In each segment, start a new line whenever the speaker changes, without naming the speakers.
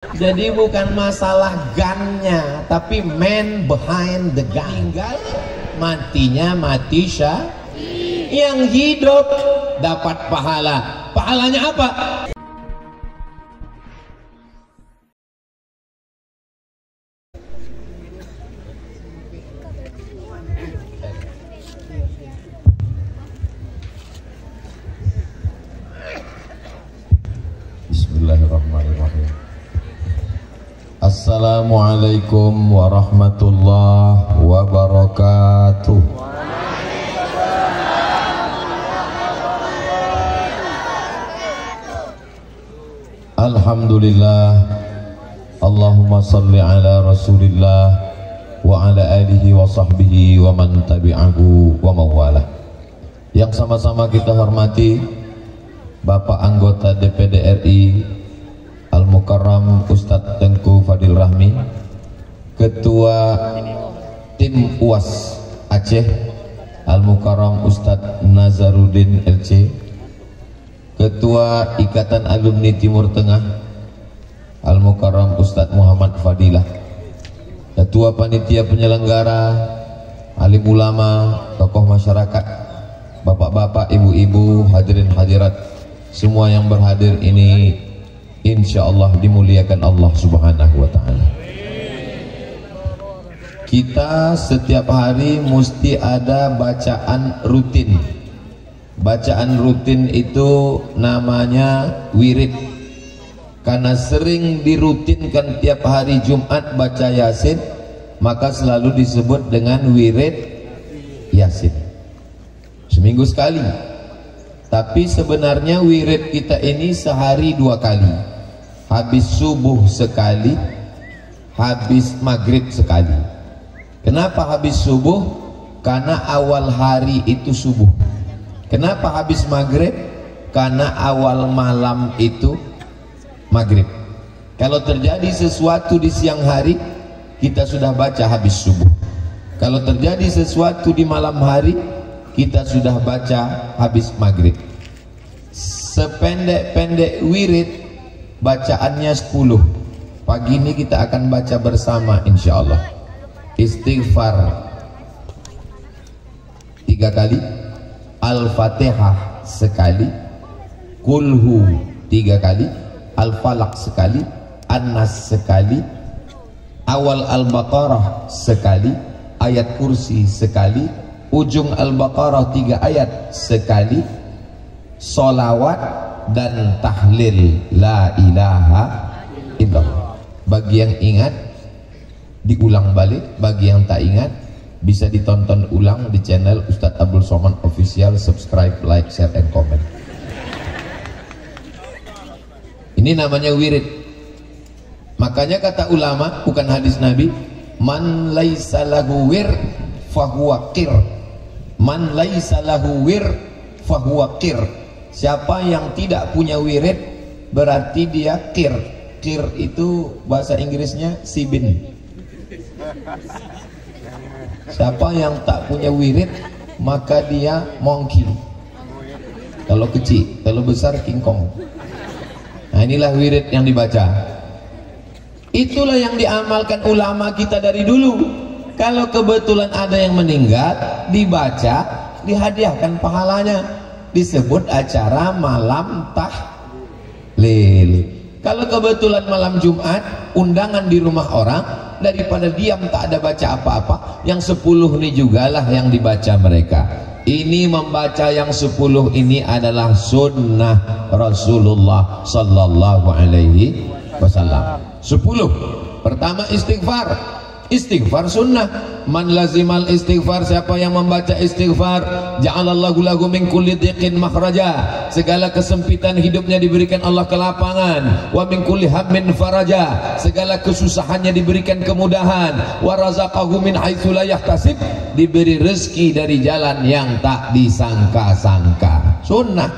Jadi bukan masalah gunnya, tapi man behind the gun. Tinggal matinya mati syahid. Yang hidup dapat pahala. Pahalanya apa? Bismillahirrahmanirrahim. Assalamualaikum warahmatullahi wabarakatuh. Alhamdulillah. Allahumma salli ala rasulillah wa ala alihi wa sahbihi wa man tabi'ahu wa mawalah. Yang sama-sama kita hormati Bapak anggota DPD RI Al-Mukarram Ustadz Tengku Fadil Rahmi, Ketua Tim UAS Aceh Al-Mukarram Ustadz Nazaruddin LC, Ketua Ikatan Alumni Timur Tengah Al-Mukarram Ustadz Muhammad Fadilah, Ketua Panitia Penyelenggara, alim ulama, tokoh masyarakat, bapak-bapak, ibu-ibu, hadirin hadirat, semua yang berhadir ini insya Allah dimuliakan Allah subhanahu wa ta'ala. Kita setiap hari mesti ada bacaan rutin. Bacaan rutin itu namanya wirid. Karena sering dirutinkan tiap hari Jumat baca Yasin, maka selalu disebut dengan wirid Yasin. Seminggu sekali. Tapi sebenarnya wirid kita ini sehari 2 kali. Habis subuh sekali, habis maghrib sekali. Kenapa habis subuh? Karena awal hari itu subuh. Kenapa habis maghrib? Karena awal malam itu maghrib. Kalau terjadi sesuatu di siang hari, kita sudah baca habis subuh. Kalau terjadi sesuatu di malam hari, kita sudah baca habis maghrib. Sependek-pendek wirid bacaannya 10. Pagi ini kita akan baca bersama insya Allah. Istighfar 3 kali, Al-Fatihah sekali, Kulhu 3 kali, Al-Falaq sekali, An-Nas sekali, awal Al-Baqarah sekali, ayat kursi sekali, ujung Al-Baqarah 3 ayat sekali, solawat dan tahlil la ilaha illallah. Bagi yang ingat diulang balik, bagi yang tak ingat bisa ditonton ulang di channel Ustadz Abdul Somad Official. Subscribe, like, share, and comment. Ini namanya wirid. Makanya kata ulama, bukan hadis Nabi, man laisa lahu wir fahuwa qir. Man laisa lahu wir fahuwa qir. Siapa yang tidak punya wirid berarti dia qir. Qir itu bahasa Inggrisnya sibin. Siapa yang tak punya wirid maka dia monkey. Kalau kecil, kalau besar King Kong. Nah, inilah wirid yang dibaca. Itulah yang diamalkan ulama kita dari dulu. Kalau kebetulan ada yang meninggal, dibaca, dihadiahkan pahalanya. Disebut acara malam tahlil. Kalau kebetulan malam Jumat, undangan di rumah orang, daripada diam tak ada baca apa-apa, yang 10 ini jugalah yang dibaca mereka. Ini membaca yang 10 ini adalah sunnah Rasulullah sallallahu alaihi wasallam. 10. Pertama istighfar. Istighfar sunnah. Man lazimal istighfar, siapa yang membaca istighfar, ja'alallahu lahu min kulli dhiqin makhraja, segala kesempitan hidupnya diberikan Allah kelapangan, wa min kulli hammin faraja, segala kesusahannya diberikan kemudahan, wa razaqahu min haitsu la yahtasib, diberi rezeki dari jalan yang tak disangka-sangka. Sunnah.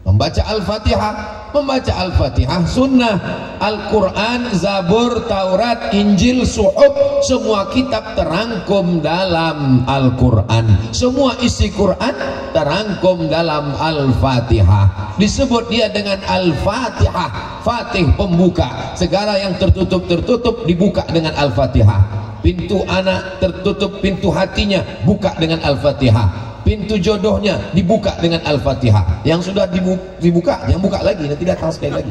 Membaca Al-Fatihah Membaca Al-Fatihah sunnah. Al-Quran, Zabur, Taurat, Injil, Suhuf, semua kitab terangkum dalam Al-Quran. Semua isi Quran terangkum dalam Al-Fatihah. Disebut dia dengan Al-Fatihah, Fatih pembuka. Segala yang tertutup dibuka dengan Al-Fatihah. Pintu anak tertutup, pintu hatinya buka dengan Al-Fatihah. Pintu jodohnya dibuka dengan Al-Fatihah. Yang sudah dibuka, jangan buka lagi, nanti datang sekali lagi.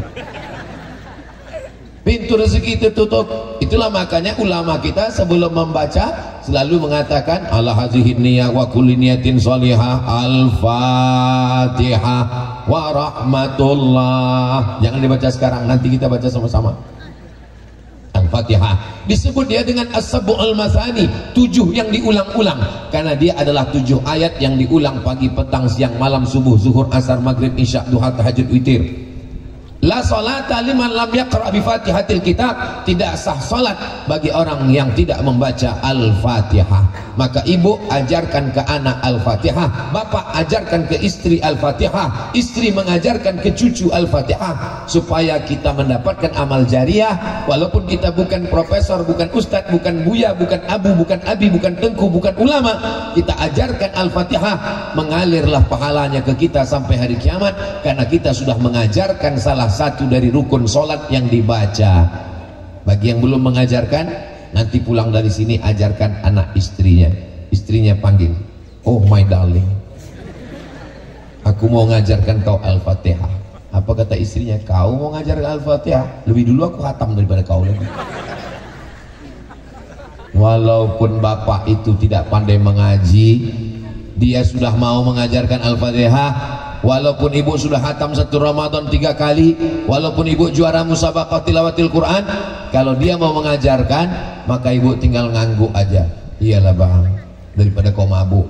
Pintu rezeki tertutup. Itulah makanya ulama kita sebelum membaca selalu mengatakan ala hazihin niyah wa kulli niyatin sholihah Al-Fatihah wa rahmatullah. Jangan dibaca sekarang, nanti kita baca sama-sama. Al-Fatihah disebut dia dengan as-sab'ul masani, 7 yang diulang-ulang, karena dia adalah 7 ayat yang diulang pagi, petang, siang, malam, subuh, zuhur, asar, maghrib, isya, duha, tahajud, witir. La salata liman lam yaqra bi Fatihatil Kitab. Tidak sah salat bagi orang yang tidak membaca Al-Fatihah. Maka ibu ajarkan ke anak Al-Fatihah, bapak ajarkan ke istri Al-Fatihah, istri mengajarkan ke cucu Al-Fatihah, supaya kita mendapatkan amal jariah. Walaupun kita bukan profesor, bukan ustadz, bukan buya, bukan abu, bukan abi, bukan tengku, bukan ulama, kita ajarkan Al-Fatihah, mengalirlah pahalanya ke kita sampai hari kiamat, karena kita sudah mengajarkan salah satu dari rukun sholat yang dibaca. Bagi yang belum mengajarkan, nanti pulang dari sini ajarkan anak istrinya. Istrinya panggil, oh my darling, aku mau ngajarkan kau Al-Fatihah. Apa kata istrinya? Kau mau ngajarkan Al-Fatihah? Lebih dulu aku khatam daripada kau lagi. Walaupun bapak itu tidak pandai mengaji, dia sudah mau mengajarkan Al-Fatihah. Walaupun ibu sudah hatam 1 Ramadan 3 kali, walaupun ibu juara musabaqah tilawatil Quran, kalau dia mau mengajarkan, maka ibu tinggal ngangguk aja. Iyalah bang, daripada kau mabuk.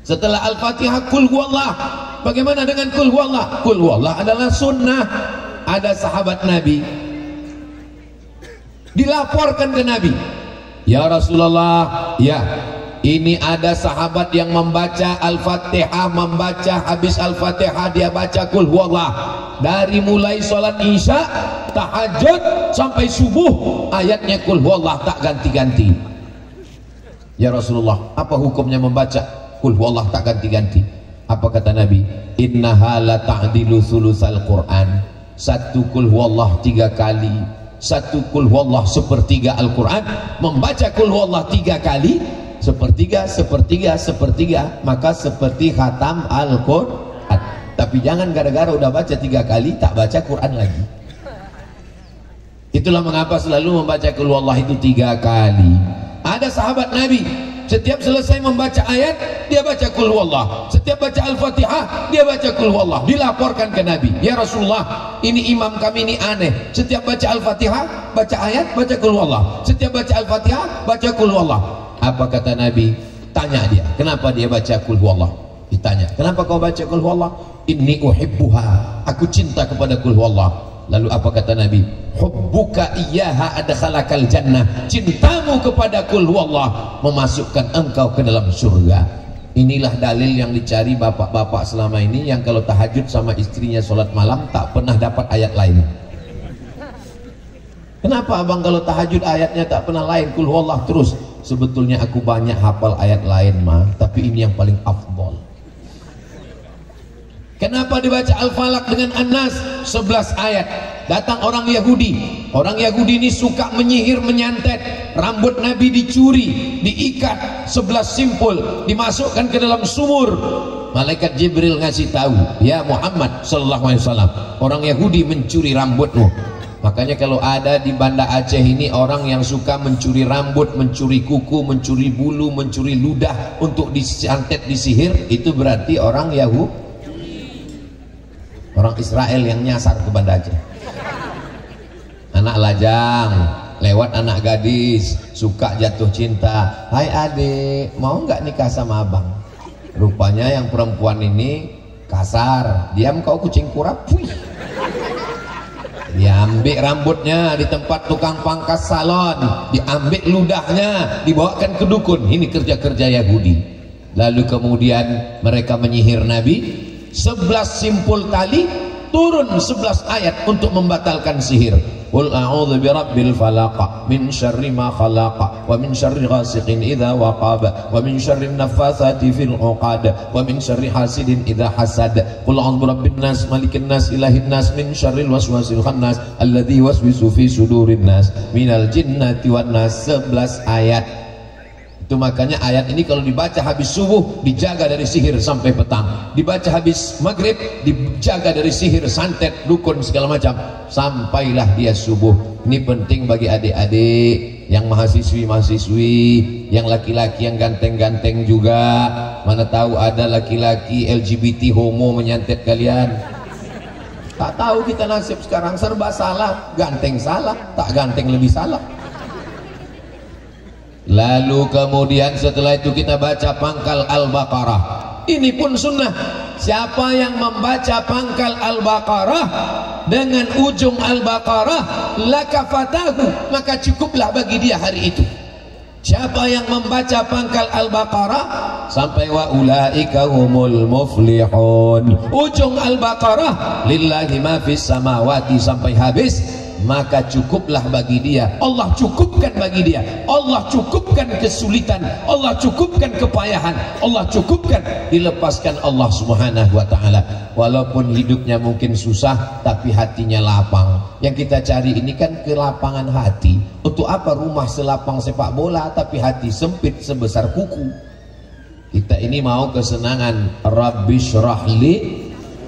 Setelah Al-Fatihah, Qul huwallah. Bagaimana dengan Qul huwallah? Qul huwallah adalah sunnah. Ada sahabat Nabi dilaporkan ke Nabi, ya Rasulullah, ya, ini ada sahabat yang membaca Al-Fatihah, membaca habis Al-Fatihah dia baca Qul huwallah. Dari mulai sholat isya, tahajud sampai subuh, ayatnya Qul huwallah tak ganti-ganti. Ya Rasulullah, apa hukumnya membaca Qul huwallah tak ganti-ganti? Apa kata Nabi? Innaha la ta'dilu sulusal Quran. 1 Qul huwallah 3 kali, 1 Qul huwallah 1/3 Al-Quran. Membaca Qul huwallah 3 kali, 1/3, maka seperti khatam Al-Quran. Tapi jangan gara-gara udah baca 3 kali tak baca Quran lagi. Itulah mengapa selalu membaca Qul huwallah itu 3 kali. Ada sahabat Nabi, setiap selesai membaca ayat dia baca Qul huwallah, setiap baca Al-Fatihah dia baca Qul huwallah. Dilaporkan ke Nabi, ya Rasulullah, ini imam kami ini aneh, setiap baca Al-Fatihah baca ayat baca Qul huwallah, setiap baca Al-Fatihah baca Qul huwallah. Apa kata Nabi? Tanya dia, kenapa dia baca Qul huwallah? Ditanya, kenapa kau baca Qul huwallah? Inni uhibbuha, aku cinta kepada Qul huwallah. Lalu apa kata Nabi? Hubbuka iyyaha adkhalakal jannah, cintamu kepada Qul huwallah memasukkan engkau ke dalam surga. Inilah dalil yang dicari bapak-bapak selama ini, yang kalau tahajud sama istrinya sholat malam tak pernah dapat ayat lain. Kenapa abang kalau tahajud ayatnya tak pernah lain, Qul huwallah terus? Sebetulnya aku banyak hafal ayat lain mah, tapi ini yang paling afdol. Kenapa dibaca Al-Falaq dengan An-Nas 11 ayat? Datang orang Yahudi. Orang Yahudi ini suka menyihir, menyantet. Rambut Nabi dicuri, diikat 11 simpul, dimasukkan ke dalam sumur. Malaikat Jibril ngasih tahu, ya Muhammad sallallahu alaihi wasallam, orang Yahudi mencuri rambutmu. Makanya kalau ada di Banda Aceh ini orang yang suka mencuri rambut, mencuri kuku, mencuri bulu, mencuri ludah untuk disantet, disihir, itu berarti orang Yahudi, orang Israel yang nyasar ke Banda Aceh. Anak lajang lewat anak gadis suka jatuh cinta, hai adik mau nggak nikah sama abang? Rupanya yang perempuan ini kasar, diam kau kucing kurap. Diambil rambutnya di tempat tukang pangkas salon, diambil ludahnya, dibawakan ke dukun. Ini kerja-kerja Yahudi. Lalu kemudian mereka menyihir Nabi 11 simpul tali, turun 11 ayat untuk membatalkan sihir. Qul a'udzu birabbil falaq min syarri ma khalaq wa min syarri ghasiqin idza waqab wa min syarri naffatsati fil 'uqad wa min syarri hasidin idza hasad. Qul a'udzu birabbin nas malikin nas ilahin nas min syarril waswasil khannas alladzi waswisu fi sudurin nas minal jinnati wan nas. 11 ayat. Itu makanya ayat ini kalau dibaca habis subuh dijaga dari sihir sampai petang, dibaca habis maghrib dijaga dari sihir, santet, dukun segala macam sampailah dia subuh. Ini penting bagi adik-adik yang mahasiswi-mahasiswi, yang laki-laki yang ganteng-ganteng juga. Mana tahu ada laki-laki LGBT homo menyantet kalian. Tak tahu kita nasib sekarang serba salah, ganteng salah, tak ganteng lebih salah. Lalu kemudian setelah itu kita baca pangkal Al-Baqarah. Ini pun sunnah. Siapa yang membaca pangkal Al-Baqarah dengan ujung Al-Baqarah lakafatahu, maka cukuplah bagi dia hari itu. Siapa yang membaca pangkal Al-Baqarah sampai wa ulaika humul muflihun, ujung Al-Baqarah lillahi ma fis samawati sampai habis, maka cukuplah bagi dia. Allah cukupkan bagi dia. Allah cukupkan kesulitan, Allah cukupkan kepayahan, Allah cukupkan, dilepaskan Allah Subhanahu wa taala. Walaupun hidupnya mungkin susah tapi hatinya lapang. Yang kita cari ini kan kelapangan hati. Untuk apa rumah selapang sepak bola tapi hati sempit sebesar kuku? Kita ini mau kesenangan. Rabbi syrahli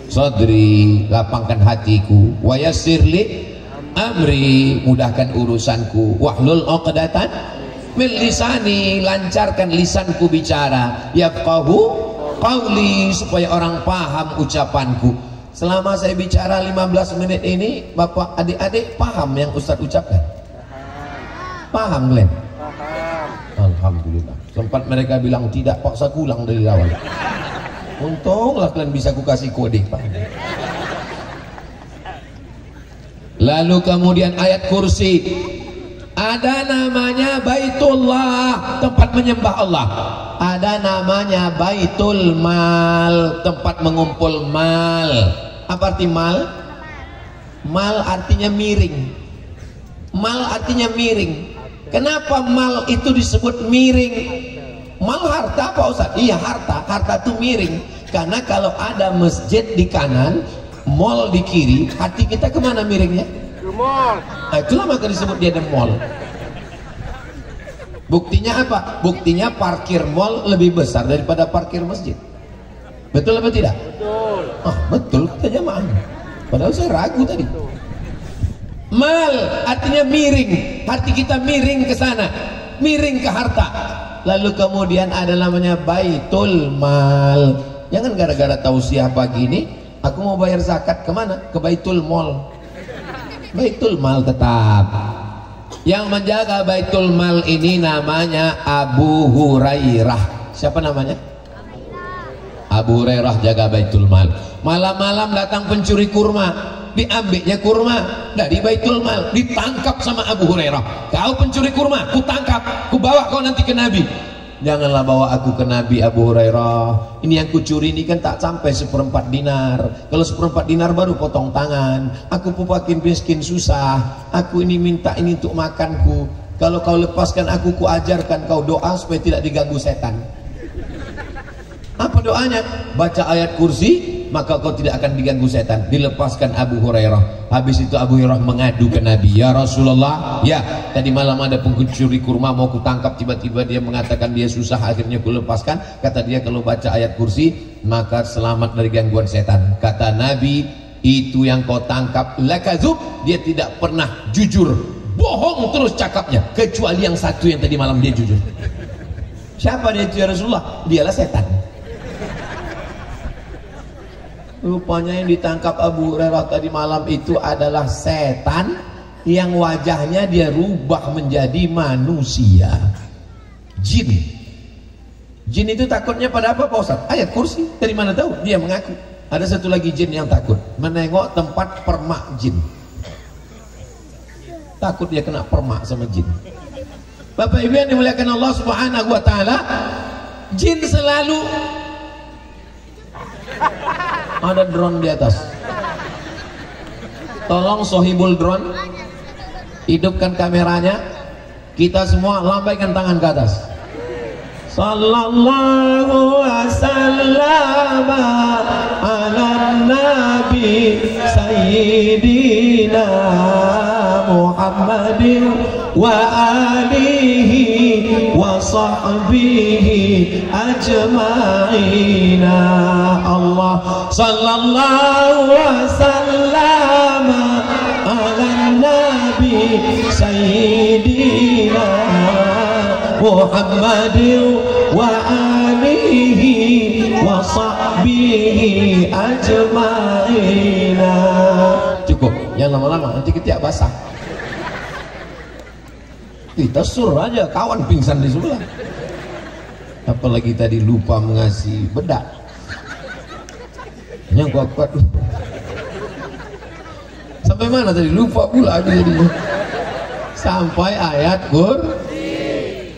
sadri, lapangkan hatiku, wa yassirli amri, mudahkan urusanku, wahlul 'uqdatan min lisani, lancarkan lisanku bicara, yafqahu qauli, supaya orang paham ucapanku. Selama saya bicara 15 menit ini, Bapak adik-adik paham yang Ustadz ucapkan? Paham Glenn? Alhamdulillah. Sempat mereka bilang tidak, Pak saya ulang dari awal. Untunglah kalian bisa ku kasih kode, Pak. Lalu kemudian ayat kursi, ada namanya Baitullah, tempat menyembah Allah. Ada namanya Baitul Mal, tempat mengumpul mal. Apa arti mal? Mal artinya miring. Mal artinya miring. Kenapa mal itu disebut miring? Mal harta apa Ustaz? Iya harta, harta itu miring. Karena kalau ada masjid di kanan, mall di kiri, hati kita kemana miringnya? Ke mall. Nah, itulah maka disebut dia the mall. Buktinya apa? Buktinya parkir mall lebih besar daripada parkir masjid. Betul apa tidak? Betul. Ah, betul kita jamaah. Padahal saya ragu tadi. Mal artinya miring, hati kita miring ke sana, miring ke harta. Lalu kemudian ada namanya Baitul Mal. Jangan gara-gara tausiah pagi ini aku mau bayar zakat kemana? Ke Baitul Mal. Baitul Mal tetap. Yang menjaga Baitul Mal ini namanya Abu Hurairah. Siapa namanya? Abu Hurairah jaga Baitul Mal. Malam-malam datang pencuri kurma, diambilnya kurma dari Baitul Mal, ditangkap sama Abu Hurairah. Kau pencuri kurma, ku tangkap, ku bawa kau nanti ke Nabi. Janganlah bawa aku ke Nabi Abu Hurairah. Ini yang kucuri ini kan tak sampai 1/4 dinar. Kalau 1/4 dinar baru potong tangan. Aku pupakin miskin susah. Aku ini minta ini untuk makanku. Kalau kau lepaskan aku, ku ajarkan kau doa supaya tidak diganggu setan. Apa doanya? Baca ayat kursi, maka kau tidak akan diganggu setan. Dilepaskan Abu Hurairah. Habis itu Abu Hurairah mengadu ke Nabi, ya Rasulullah, ya tadi malam ada pencuri kurma mau kutangkap, tiba-tiba dia mengatakan dia susah, akhirnya ku lepaskan. Kata dia kalau baca ayat kursi maka selamat dari gangguan setan. Kata Nabi, itu yang kau tangkap lakazub, dia tidak pernah jujur, bohong terus cakapnya, kecuali yang satu yang tadi malam dia jujur. Siapa dia itu ya Rasulullah? Dialah setan. Rupanya yang ditangkap Abu Hurairah tadi malam itu adalah setan yang wajahnya dia rubah menjadi manusia. Jin. Jin itu takutnya pada apa Pak Ustaz? Ayat kursi. Dari mana tahu? Dia mengaku. Ada satu lagi jin yang takut, menengok tempat permak jin. Takut dia kena permak sama jin. Bapak Ibu yang dimuliakan Allah Subhanahu wa taala, jin selalu ada drone di atas. Tolong sohibul drone, hidupkan kameranya, kita semua lambaikan tangan ke atas. Sallallahu wasallam ala nabi sayyidina Muhammadin wa alihi wa sahbihi ajma'ina. Allah sallallahu wasallam ala nabi sayyidina Muhammadin wa alihi wa sahbihi ajma'ina. Cukup, yang lama-lama nanti ketiak basah. Kita suruh aja kawan pingsan di sebelah. Apalagi tadi lupa mengasih bedak. Yang kuat-kuat. Sampai mana tadi? Lupa pula jadinya. Sampai ayat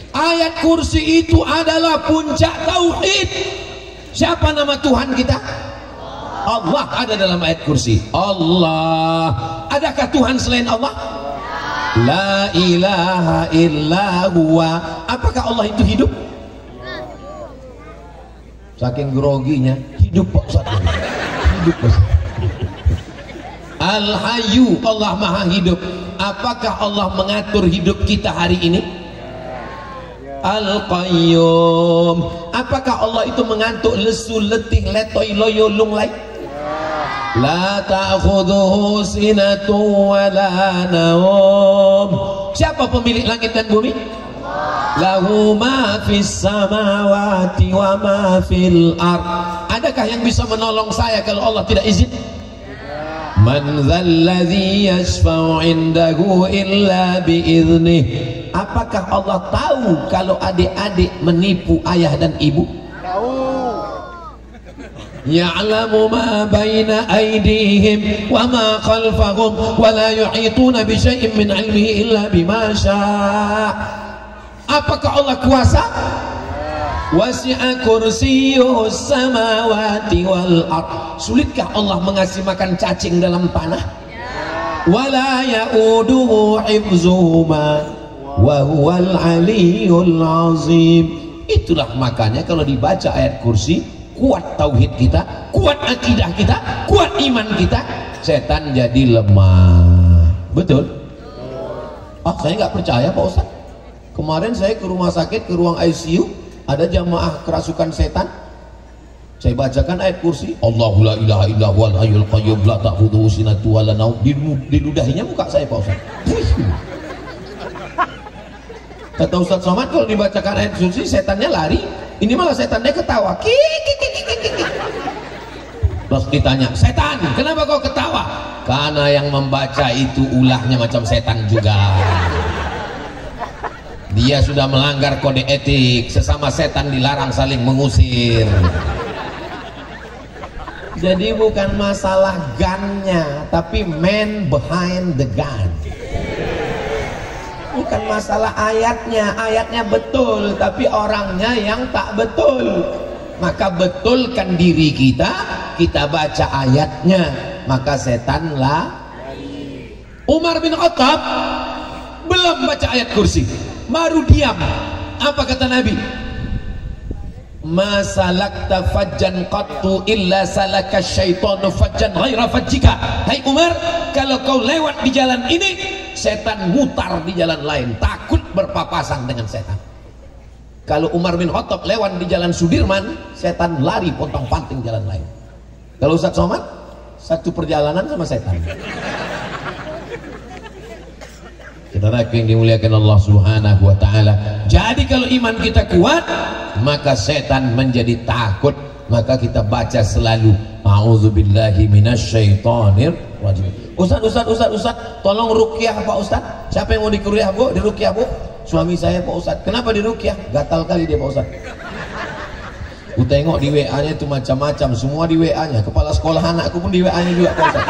Ayat kursi itu adalah puncak tauhid. Siapa nama Tuhan kita? Allah ada dalam ayat kursi. Allah. Adakah Tuhan selain Allah? La ilaha illa huwa. Apakah Allah itu hidup? Saking groginya, hidup Pak Ustaz. Hidup Pak Ustaz. Al-Hayyu, Allah Maha Hidup. Apakah Allah mengatur hidup kita hari ini? Al-Qayyum, apakah Allah itu mengantuk, lesu, letih, letoi, loyo, lunglai? La ta'khudhuhu sinatun wa la naum. Siapa pemilik langit dan bumi? Lahu ma fis samawati wa ma fil ard. Adakah yang bisa menolong saya kalau Allah tidak izin? Man dzalladzi yashfa'u 'indahu illa bi'idnih. Apakah Allah tahu kalau adik-adik menipu ayah dan ibu? Tahu. Ya'lamu ma baina aydihim wa ma khalfahum wa la yuhituna bi syai'in min 'ilmihi illa bima syaa'. Apakah Allah kuasa? Wasi'a kursiyyuhus samawati wal ard. Sulitkah Allah mengasih makan cacing dalam tanah? Wala ya'uduhu hifzuhuma wa huwal aliyul azim. Itulah makanya kalau dibaca ayat kursi, kuat tauhid kita, kuat akidah kita, kuat iman kita, setan jadi lemah. Betul? Oh, saya nggak percaya Pak Ustaz. Kemarin saya ke rumah sakit, ke ruang ICU, ada jamaah kerasukan setan. Saya bacakan ayat kursi, Allahu la ilaha illa huwal hayyul qayyum la ta'khudhuhu sinatun wa la naum. Diludahinya muka saya Pak Ustaz. Kata Ustaz Somad, kalau dibacakan ayat kursi setannya lari, ini malah setannya ketawa. Terus ditanya, setan kenapa kau ketawa? Karena yang membaca itu ulahnya macam setan juga. Dia sudah melanggar kode etik, sesama setan dilarang saling mengusir. Jadi bukan masalah gunnya, tapi man behind the gun. Bukan masalah ayatnya, ayatnya betul, tapi orangnya yang tak betul. Maka betulkan diri kita, kita baca ayatnya, maka setan lari. Umar bin Khattab belum baca ayat kursi, baru diam. Apa kata Nabi? Ma salakta fajjan qattu illa salaka syaitanu fajjan ghaira fajjika. Hai Umar, kalau kau lewat di jalan ini, setan mutar di jalan lain, takut berpapasan dengan setan. Kalau Umar bin Khattab lewat di jalan Sudirman, setan lari pontang-panting jalan lain. Kalau Ustaz Somad, satu perjalanan sama setan. Saudara yang dimuliakan Allah Subhanahu wa taala. Jadi kalau iman kita kuat, maka setan menjadi takut. Maka kita baca selalu a'udzubillahi minasyaitonir rajim. Ustaz, tolong ruqyah Pak Ustaz. Siapa yang mau dikuryah Bu? Diruqyah Bu? Suami saya Pak Ustaz. Kenapa diruqyah? Gatal kali dia Pak Ustaz. Ku tengok di WA-nya itu macam-macam, semua di WA-nya. Kepala sekolah anakku pun di WA-nya juga Pak Ustaz.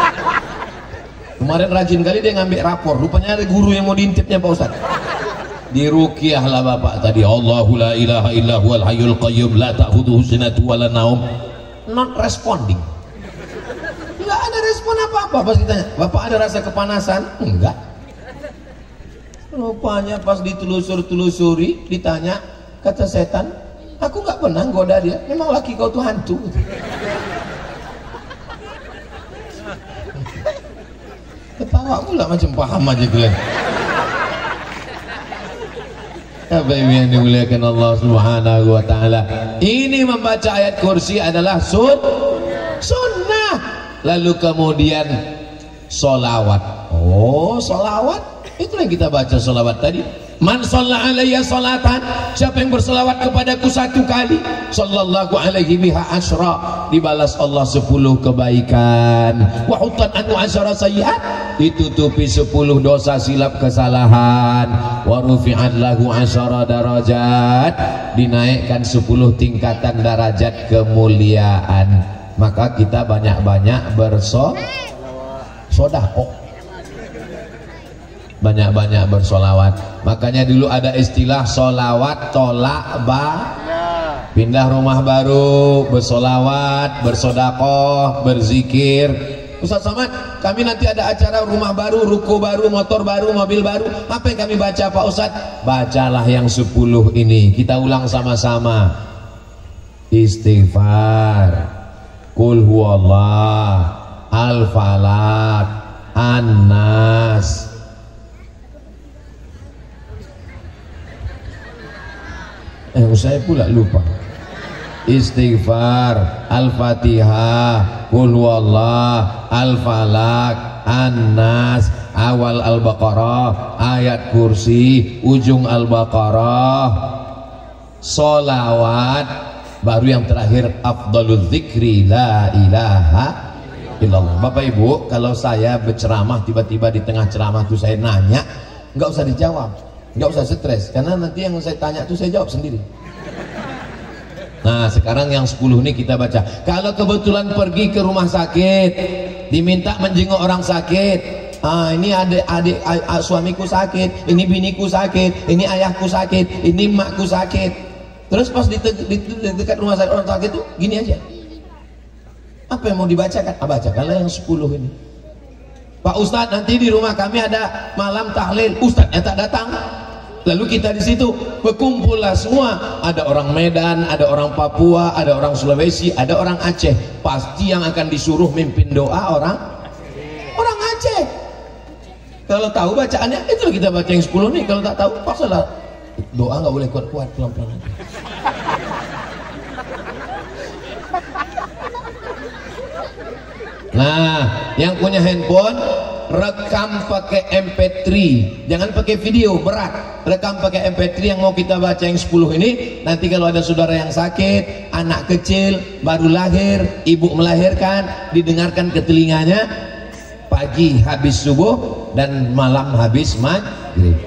Kemarin rajin kali dia ngambil rapor, rupanya ada guru yang mau diintipnya Pak Ustaz. Diruqyah lah Bapak tadi, Allahu la ilaha illa huwal hayyul qayyum la ta'khudhuhu sinatun wa la naum. Not responding. respon apa-apa. Pas ditanya, Bapak ada rasa kepanasan? Enggak. Rupanya pas ditelusuri, ditanya, kata setan, aku nggak pernah goda dia, memang laki kau tuh hantu. Ketawa pula macam paham aja kalian. Apa yang dimuliakan Allah Subhanahu wa taala. Ini membaca ayat kursi adalah sunnah. Lalu kemudian solawat. Oh, solawat. Itulah yang kita baca solawat tadi. Man shalla alayya salatan, siapa yang bersolawat kepadaku 1 kali, sallallahu alaihi biha asyra, dibalas Allah 10 kebaikan. Wa hutat anhu asyra sayyi'at, ditutupi 10 dosa silap kesalahan. Wa rufi'at lahu asyra darajat, dinaikkan 10 tingkatan derajat kemuliaan. Maka kita banyak-banyak bersedekah, banyak-banyak bersolawat. Makanya dulu ada istilah solawat tolak pindah rumah baru, bersolawat, bersodakoh, berzikir. Ustaz Somad, kami nanti ada acara rumah baru, ruko baru, motor baru, mobil baru, apa yang kami baca Pak Ustaz? Bacalah yang 10 ini, kita ulang sama-sama. Istighfar, Qul huwallah, Al-Falaq, An-Nas. Saya pula lupa. Istighfar, Al-Fatihah, Qul huwallah, Al-Falaq, An-Nas, awal Al-Baqarah, ayat kursi, ujung Al-Baqarah, solawat, baru yang terakhir afdalul dzikri la ilaha illallah. Bapak Ibu, kalau saya berceramah tiba-tiba di tengah ceramah itu saya nanya, nggak usah dijawab, nggak usah stres, karena nanti yang saya tanya itu saya jawab sendiri. Nah, sekarang yang 10 ini kita baca. Kalau kebetulan pergi ke rumah sakit, diminta menjenguk orang sakit, ini adik suamiku sakit, ini biniku sakit, ini ayahku sakit, ini emakku sakit. Terus pas di dekat rumah sakit orang sakit itu gini aja, apa yang mau dibacakan? Bacakanlah yang 10 ini. Pak Ustadz, nanti di rumah kami ada malam tahlil, Ustadznya tak datang. Lalu kita di situ berkumpullah semua, ada orang Medan, ada orang Papua, ada orang Sulawesi, ada orang Aceh. Pasti yang akan disuruh mimpin doa orang Aceh. Kalau tahu bacaannya, itu kita baca yang 10 nih. Kalau tak tahu, paksalah. Doa nggak boleh kuat-kuat, pelan-pelan aja. Nah, yang punya handphone, rekam pakai MP3, jangan pakai video, berat. Rekam pakai MP3 yang mau kita baca yang 10 ini. Nanti kalau ada saudara yang sakit, anak kecil baru lahir, ibu melahirkan, didengarkan ke telinganya pagi habis subuh dan malam habis maghrib.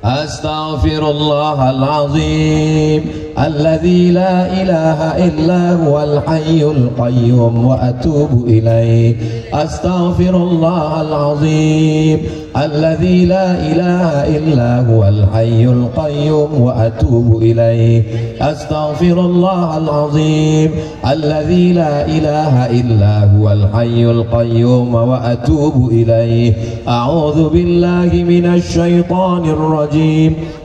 Astaghfirullahalazim alladzi la ilaha illa huwal hayyul qayyum wa atubu ilaih. Astaghfirullahalazim alladzi la ilaha illa huwal hayyul qayyum wa atubu ilaih. Astaghfirullahalazim alladzi la ilaha illa huwal hayyul qayyum wa atubu ilaih. A'udzu billahi minasy syaithanir rajim.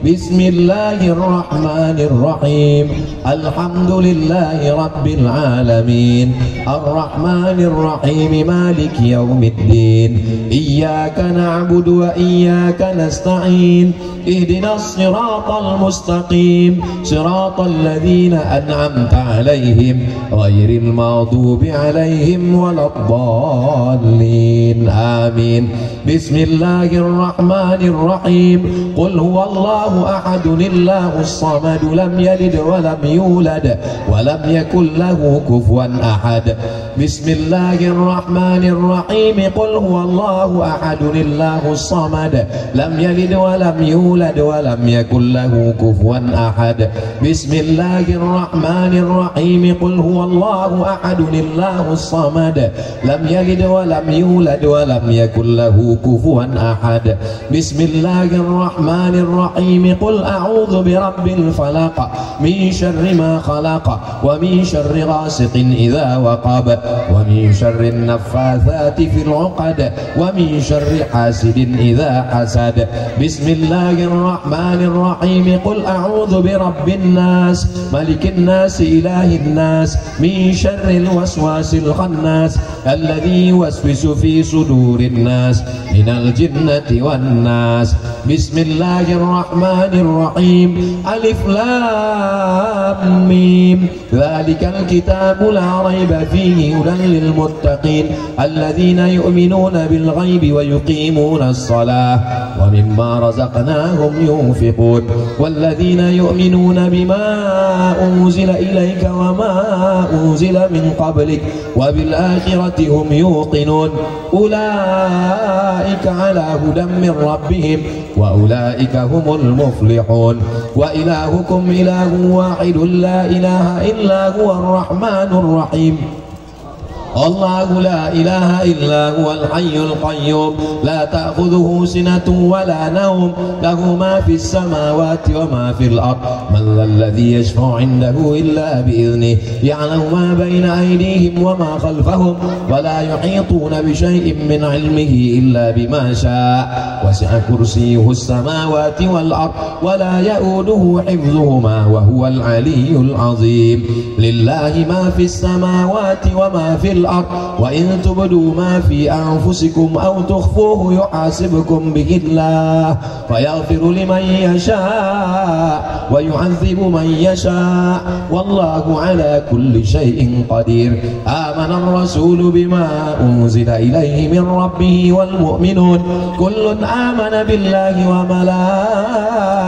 Bismillahirrahmanirrahim. Alhamdulillahi rabbil alamin. Arrahmanirrahim. Maliki yaumiddin. Iyyaka na'budu wa iyyaka nasta'in. Ihdinas siratal mustaqim. Siratal ladzina an'amta 'alaihim ghairil maghdubi 'alaihim waladdallin. Amin. Bismillahirrahmanirrahim. Qul huwallahu ahadun illahus samad lam yalid wa lam yulad wa lam yakul lahu kufuwan ahad. Bismillahirrahmanirrahim. Qul huwallahu ahadun illahus samad lam yalid wa lam yulad wa lam yakul lahu kufuwan ahad. Bismillahirrahmanirrahim. Qul huwallahu ahadun illahus samad lam yalid wa lam yulad wa lam yakul lahu kufuwan ahad. Bismillahirrahmanirrahim. Qul a'udzu birabbil falaq min syarri ma khalaq wa min syarri ghasiqin idza waqab ومن شر النفاثات في العقد ومن شر حاسد إذا حسد بسم الله الرحمن الرحيم قل أعوذ برب الناس ملك الناس إله الناس من شر الوسواس الخناس الذي يوسوس في صدور الناس من الجنة والناس بسم الله الرحمن الرحيم ألف لام ميم ذلك الكتاب لا ريب فيه هدى للمتقين الذين يؤمنون بالغيب ويقيمون الصلاة ومما رزقناهم ينفقون والذين يؤمنون بما أنزل إليك وما أنزل من قبلك وبالآخرة هم يوقنون أولئك على هدى من ربهم وأولئك هم المفلحون وإلهكم إله واحد لا إله إلا هو الرحمن الرحيم الله لا إله إلا هو الحي القيوم لا تأخذه سنة ولا نوم له ما في السماوات وما في الأرض من ذا الذي يشفع عنده إلا بإذنه يعلم ما بين أيديهم وما خلفهم ولا يحيطون بشيء من علمه إلا بما شاء وسع كرسيه السماوات والأرض ولا يؤوده حفظهما وهو العلي العظيم لله ما في السماوات وما في الأرض وإن تبدوا ما في أنفسكم أو تخفوه يحاسبكم به الله فيغفر لمن يشاء ويعذب من يشاء والله على كل شيء قدير آمن الرسول بما أنزل إليه من ربه والمؤمنون كل آمن بالله وملائكته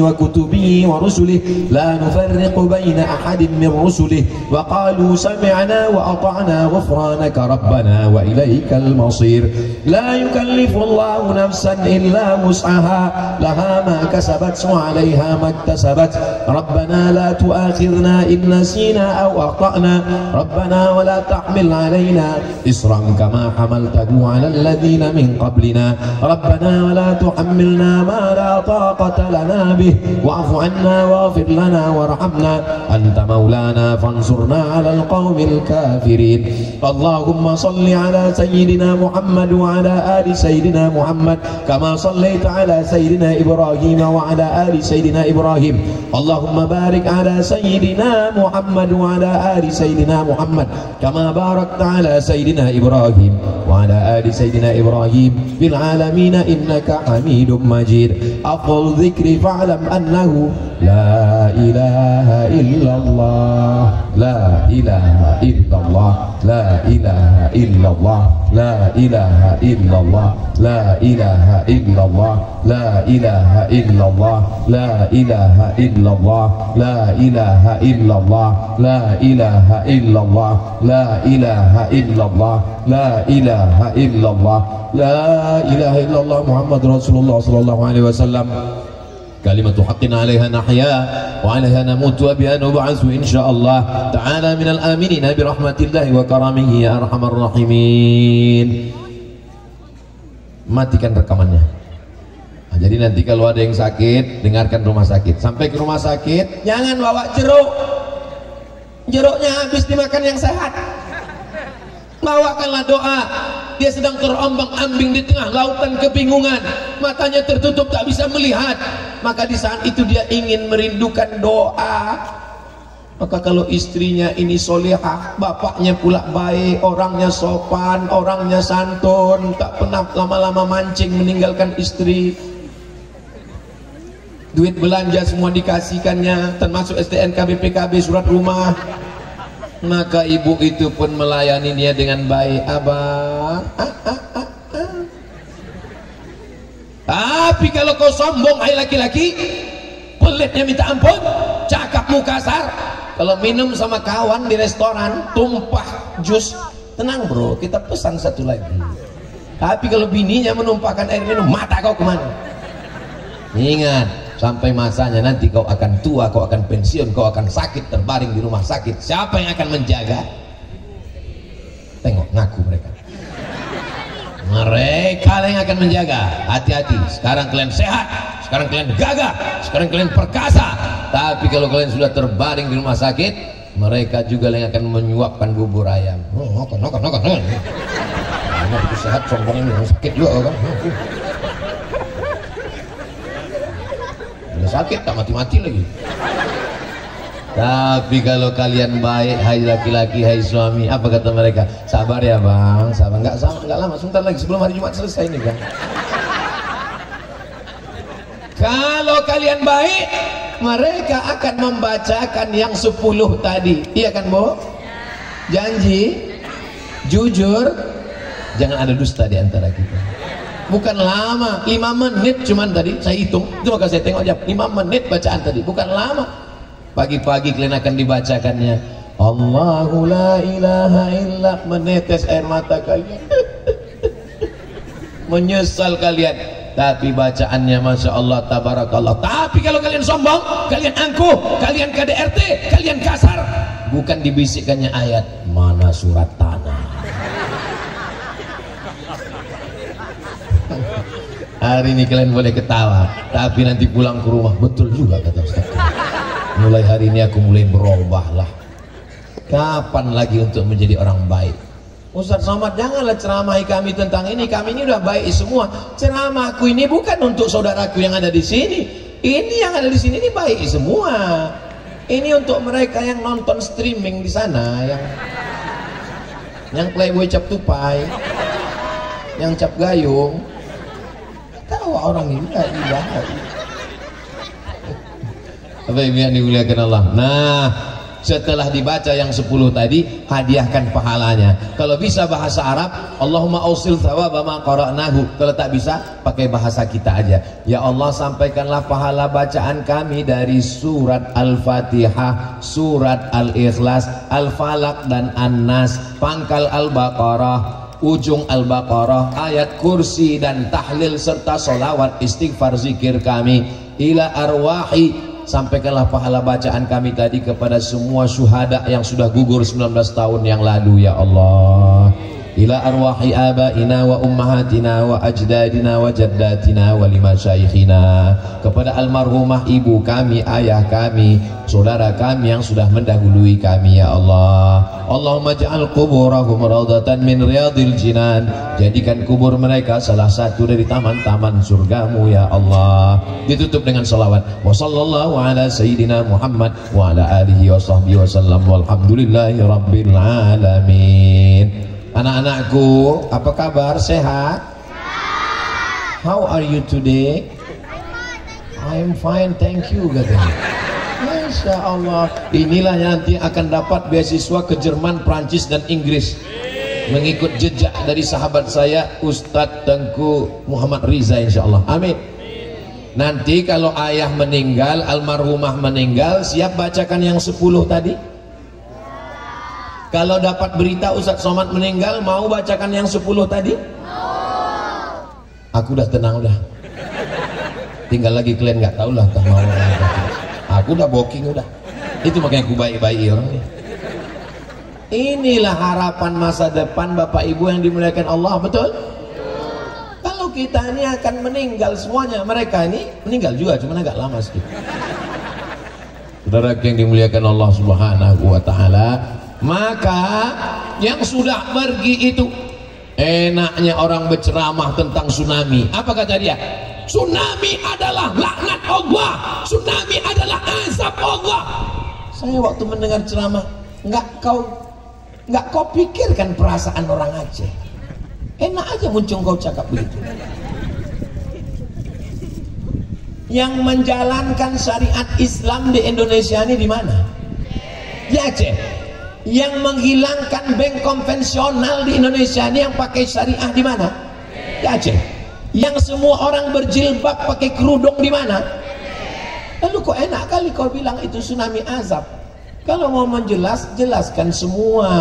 وكتبه ورسله لا نفرق بين أحد من رسله وقالوا سمعنا وأطعنا غفرانك ربنا وإليك المصير لا يكلف الله نفسا إلا وسعها لها ما كسبت وعليها ما اكتسبت ربنا لا تؤاخذنا إن نسينا أو أخطأنا ربنا ولا تحمل علينا إصرا كما حملته على الذين من قبلنا ربنا ولا تحملنا ما لا طاقة لنا به واعف عنا واغفر لنا وارحمنا أنت مولانا فانصرنا على القوم الكافرين اللهم صل على سيدنا محمد وعلى آل سيدنا محمد كما صليت على سيدنا إبراهيم وعلى آل سيدنا إبراهيم اللهم بارك على سيدنا محمد وعلى آل سيدنا محمد كما باركت على سيدنا إبراهيم وعلى آل سيدنا إبراهيم في العالمين إنك حميد مجيد أفضل الذكر فاعلم أنه لا إله إلا الله لا إله إلا الله لا إله إلا الله لا إله إلا الله لا إله إلا الله لا إله إلا الله لا إله إلا الله لا إله إلا الله لا إله إلا الله لا إله إلا الله لا إله إلا الله لا إله إلا الله محمد رسول الله صلى الله عليه وسلم كلمة حق عليها نحيا وعليها نموت وبها نبعث إن شاء الله تعالى من الآمنين برحمة الله وكرمه يا أرحم الراحمين. Matikan rekamannya. Nah, jadi nanti kalau ada yang sakit, dengarkan rumah sakit. Sampai ke rumah sakit, jangan bawa jeruk. Jeruknya habis dimakan yang sehat. Bawakanlah doa. Dia sedang terombang-ambing di tengah lautan kebingungan, matanya tertutup tak bisa melihat, maka di saat itu dia ingin merindukan doa. Maka kalau istrinya ini solehah, bapaknya pula baik, orangnya sopan, orangnya santun, tak pernah lama-lama mancing meninggalkan istri, duit belanja semua dikasihkannya, termasuk STNK, BPKB, surat rumah, maka ibu itu pun melayani dia dengan baik. Abang, tapi kalau kau sombong, hai laki-laki, pelitnya minta ampun, cakapmu kasar. Kalau minum sama kawan di restoran, tumpah jus, tenang bro, kita pesan satu lagi. Tapi kalau bininya menumpahkan air minum, mata kau kemana? Ingat, sampai masanya nanti kau akan tua, kau akan pensiun, kau akan sakit, terbaring di rumah sakit. Siapa yang akan menjaga? Tengok, ngaku mereka. Mereka yang akan menjaga. Hati-hati, sekarang kalian sehat, sekarang kalian gagah, sekarang kalian perkasa. Tapi kalau kalian sudah terbaring di rumah sakit, mereka juga yang akan menyuapkan bubur ayam. Makan. Anak itu sehat, sombong ini sakit juga kan. Udah sakit, tak mati-mati lagi. Tapi kalau kalian baik, hai laki-laki, hai suami, apa kata mereka? Sabar ya bang, sabar. Nggak lama, sebentar lagi sebelum hari Jumat selesai nih bang. Kalau kalian baik, mereka akan membacakan yang 10 tadi. Iya kan Bu? Janji, jujur, jangan ada dusta di antara kita. Bukan lama, 5 menit cuman tadi saya hitung. Itu maka saya tengok jam, 5 menit bacaan tadi, bukan lama. Pagi-pagi kalian akan dibacakannya. Allahu la ilaha illa, menetes air mata kalian. Menyesal kalian. Tapi bacaannya Masya Allah tabarakallah. Tapi kalau kalian sombong, kalian angkuh, kalian KDRT, kalian kasar, bukan dibisikkannya ayat mana surat tanah. Hari ini kalian boleh ketawa, tapi nanti pulang ke rumah betul juga kata Ustaz. Mulai hari ini aku mulai berubah lah. Kapan lagi untuk menjadi orang baik? Ustaz Somad, janganlah ceramahi kami tentang ini. Kami ini udah baik semua. Ceramahku ini bukan untuk saudaraku yang ada di sini. Ini yang ada di sini ini baik semua. Ini untuk mereka yang nonton streaming di sana, yang playboy cap tupai, yang cap gayung. Tahu orang ini nggak dibahas. Apa yang dimuliakan Allah. Nah, setelah dibaca yang 10 tadi, hadiahkan pahalanya. Kalau bisa bahasa Arab, Allahumma ausil thawaba ma qara'nahu. Kalau tak bisa, pakai bahasa kita aja. Ya Allah, sampaikanlah pahala bacaan kami dari surat Al-Fatihah, surat Al-Ikhlas, Al-Falaq dan An-Nas, pangkal Al-Baqarah, ujung Al-Baqarah, ayat kursi dan tahlil serta solawat istighfar zikir kami. Ila arwahi, sampaikanlah pahala bacaan kami tadi kepada semua syuhada yang sudah gugur 19 tahun yang lalu ya Allah. Ila arwahi abaina wa ummahatina wa ajdadina wa jaddatina wa limasyayikhina, kepada almarhumah ibu kami, ayah kami, saudara kami yang sudah mendahului kami ya Allah. Allahumma ja'al kuburahum raudatan min riyadil jinan, jadikan kubur mereka salah satu dari taman-taman surgamu ya Allah. Ditutup dengan salawat. Wa sallallahu ala sayyidina Muhammad wa ala alihi wa sahbihi wa sallam walhamdulillahi rabbil alamin. Anak-anakku, apa kabar? Sehat? How are you today? I am fine, thank you katanya. Masya Allah. Inilah yang nanti akan dapat beasiswa ke Jerman, Prancis dan Inggris, mengikut jejak dari sahabat saya Ustadz Tengku Muhammad Riza insya Allah. Amin. Nanti kalau ayah meninggal, almarhumah meninggal, siap bacakan yang 10 tadi? Kalau dapat berita Ustadz Somad meninggal, mau bacakan yang 10 tadi? Aku udah tenang udah. Tinggal lagi kalian nggak tahu lah, mau. Aku udah booking udah. Itu makanya aku baik-baik orang ini. Inilah harapan masa depan Bapak Ibu yang dimuliakan Allah, betul? Kalau kita ini akan meninggal semuanya, mereka ini meninggal juga, cuma agak lama sedikit. Saudara yang dimuliakan Allah Subhanahu wa Ta'ala, maka yang sudah pergi itu, enaknya orang berceramah tentang tsunami. Apa kata dia? Tsunami adalah laknat Allah, tsunami adalah azab Allah. Saya waktu mendengar ceramah, nggak kau pikirkan perasaan orang Aceh. Enak aja muncul kau cakap begitu. Yang menjalankan syariat Islam di Indonesia ini di mana? Di Aceh. Yang menghilangkan bank konvensional di Indonesia ini yang pakai syariah di mana? Di Aceh. Yang semua orang berjilbab pakai kerudung di mana? Lalu kok enak kali kau bilang itu tsunami azab? Kalau mau jelaskan semua.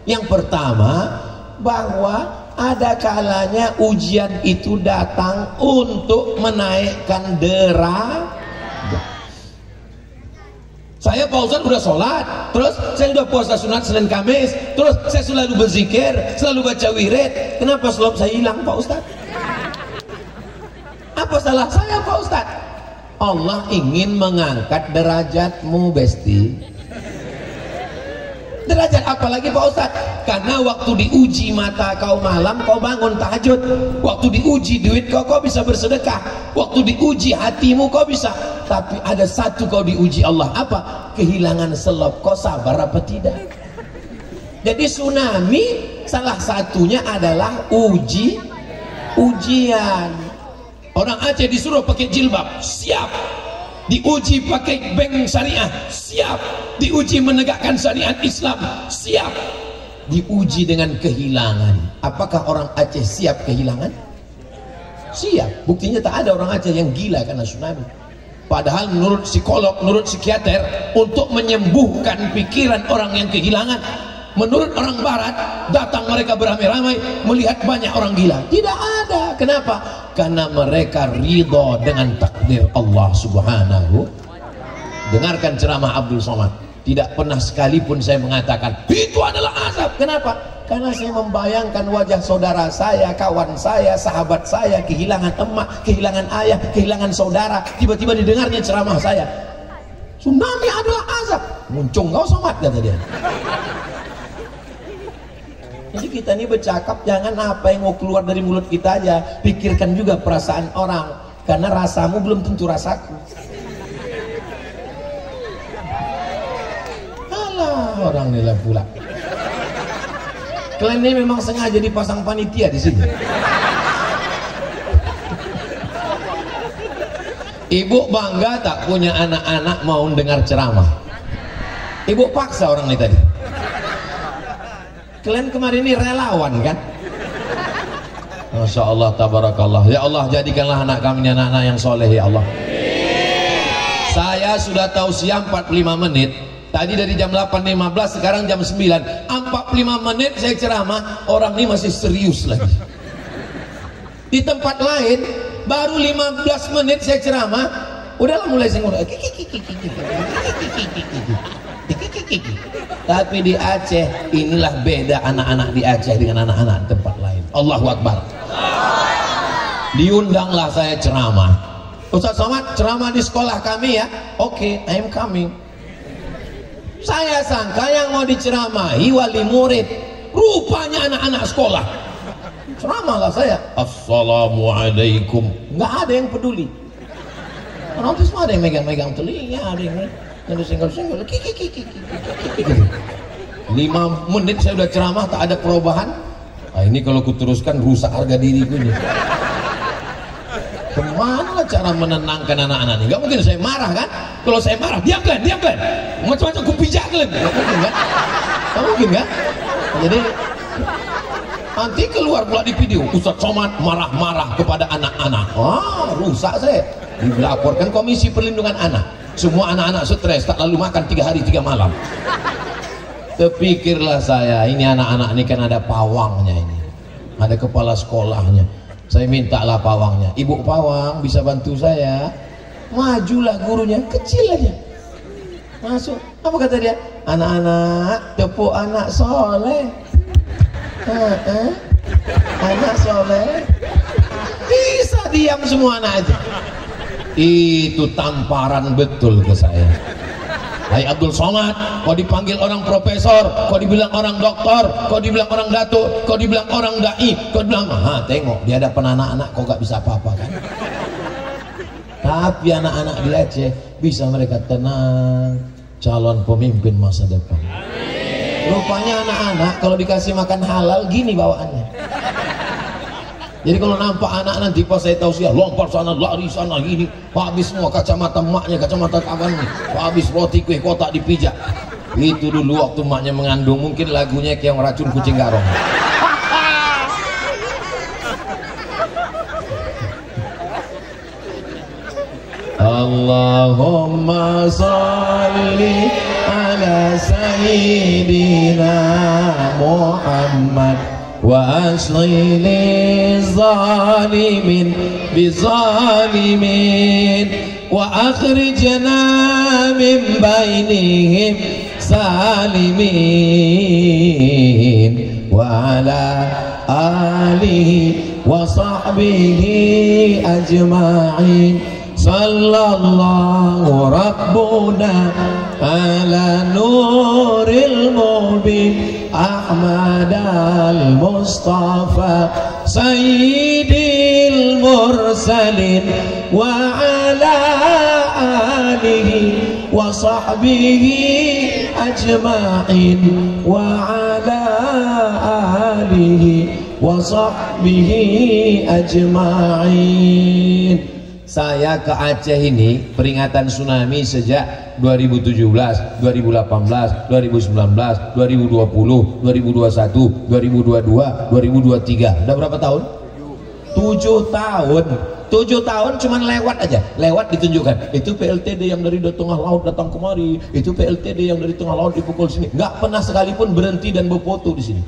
Yang pertama, bahwa ada kalanya ujian itu datang untuk menaikkan derajat. Saya Pak Ustadz udah sholat, terus saya udah puasa sunat Senin Kamis, terus saya selalu berzikir, selalu baca wirid. Kenapa slob saya hilang Pak Ustadz? Apa salah saya Pak Ustadz? Allah ingin mengangkat derajatmu Besti. apalagi Pak Ustadz, karena waktu diuji mata kau malam kau bangun tahajud, waktu diuji duit kau bisa bersedekah, waktu diuji hatimu kau bisa. Tapi ada satu kau diuji Allah, apa? Kehilangan selop, kau sabar apa tidak? Jadi tsunami salah satunya adalah ujian. Orang Aceh disuruh pakai jilbab, siap. Diuji pakai bank syariah, siap. Diuji menegakkan syariat Islam, siap. Diuji dengan kehilangan. Apakah orang Aceh siap kehilangan? Siap. Buktinya tak ada orang Aceh yang gila karena tsunami. Padahal menurut psikolog, menurut psikiater, untuk menyembuhkan pikiran orang yang kehilangan, menurut orang barat, datang mereka beramai-ramai melihat banyak orang gila. Tidak ada. Kenapa? Karena mereka ridho dengan takdir Allah Subhanahu. Dengarkan ceramah Abdul Somad. Tidak pernah sekalipun saya mengatakan itu adalah azab. Kenapa? Karena saya membayangkan wajah saudara saya, kawan saya, sahabat saya kehilangan emak, kehilangan ayah, kehilangan saudara. Tiba-tiba didengarnya ceramah saya, tsunami adalah azab. Muncung kau Somad, kata dia. Jadi kita ini bercakap, jangan apa yang mau keluar dari mulut kita aja, pikirkan juga perasaan orang, karena rasamu belum tentu rasaku. Alah, orang nilai pula. Kalian ini memang sengaja dipasang panitia di sini. Ibu bangga tak punya anak-anak mau dengar ceramah. Ibu paksa orang ini tadi. Kalian kemarin ini relawan kan? Masya Allah, tabarakallah. Ya Allah, jadikanlah anak kami anak-anak yang soleh ya Allah. Saya sudah tahu siang 45 menit. Tadi dari jam 8.15, sekarang jam 9. 45 menit saya ceramah, orang ini masih serius lagi. Di tempat lain baru 15 menit saya ceramah, udahlah mulai singgung. Tapi di Aceh, inilah beda anak-anak di Aceh dengan anak-anak tempat lain. Allahu Akbar. Diundanglah saya ceramah. Ustaz Somad, ceramah di sekolah kami ya. Oke, I am coming. Saya sangka yang mau diceramahi wali murid, rupanya anak-anak sekolah. Ceramahlah saya, Assalamualaikum. Nggak ada yang peduli. Nanti semua ada yang megang-megang telinga, ada yang senggol-senggol, 5 menit saya udah ceramah tak ada perubahan. Nah, ini kalau kuteruskan rusak harga diriku nih. Kemana cara menenangkan anak-anak ini? Gak mungkin saya marah kan? Kalau saya marah, diam kalian, macam-macam kupijak kalian. Gak mungkin kan? Gak mungkin kan? Jadi nanti keluar pula di video Ustaz Somad marah-marah kepada anak-anak. Wah, rusak saya. Dilaporkan Komisi Perlindungan Anak. Semua anak-anak stres, tak lalu makan 3 hari 3 malam. Terpikirlah saya, ini anak-anak ini kan ada pawangnya ini, ada kepala sekolahnya. Saya mintalah pawangnya, Ibu pawang bisa bantu saya? Majulah gurunya, kecil aja. Masuk, apa kata dia? Anak-anak, tepuk anak soleh. Anak soleh. Bisa diam semua anak aja. Itu tamparan betul ke saya. Hai Abdul Somad, kau dipanggil orang profesor, kau dibilang orang doktor, kau dibilang orang datuk, kau dibilang orang dai, kau bilang, tengok di hadapan anak-anak kau gak bisa apa-apa kan. Tapi anak-anak di Aceh bisa mereka tenang, calon pemimpin masa depan. Rupanya anak-anak kalau dikasih makan halal gini bawaannya. Jadi kalau nampak anak nanti pas saya tausiah, lompat sana, lari sana, gini, habis semua kacamata emaknya, kacamata kawannya, habis roti kue kotak dipijak. Itu dulu waktu emaknya mengandung, mungkin lagunya kayak yang racun kucing garong. Allahumma sholli ala sayyidina Muhammad wa asli zalimin bizalimin wa akhrijna min bainihim salimin wa ala alihi wa sahbihi ajma'in sallallahu rabbuna ala nuril mubin Ahmad al-Mustafa sayyidil mursalin wa ala alihi wa sahbihi ajma'in wa ala alihi wa sahbihi ajma'in. Saya ke Aceh ini peringatan tsunami sejak 2017, 2018, 2019, 2020, 2021, 2022, 2023. Udah berapa tahun? 7 tahun. 7 tahun cuman lewat aja, lewat ditunjukkan. Itu PLTD yang dari tengah laut datang kemari, itu PLTD yang dari tengah laut dipukul sini. Nggak pernah sekalipun berhenti dan berfoto di sini.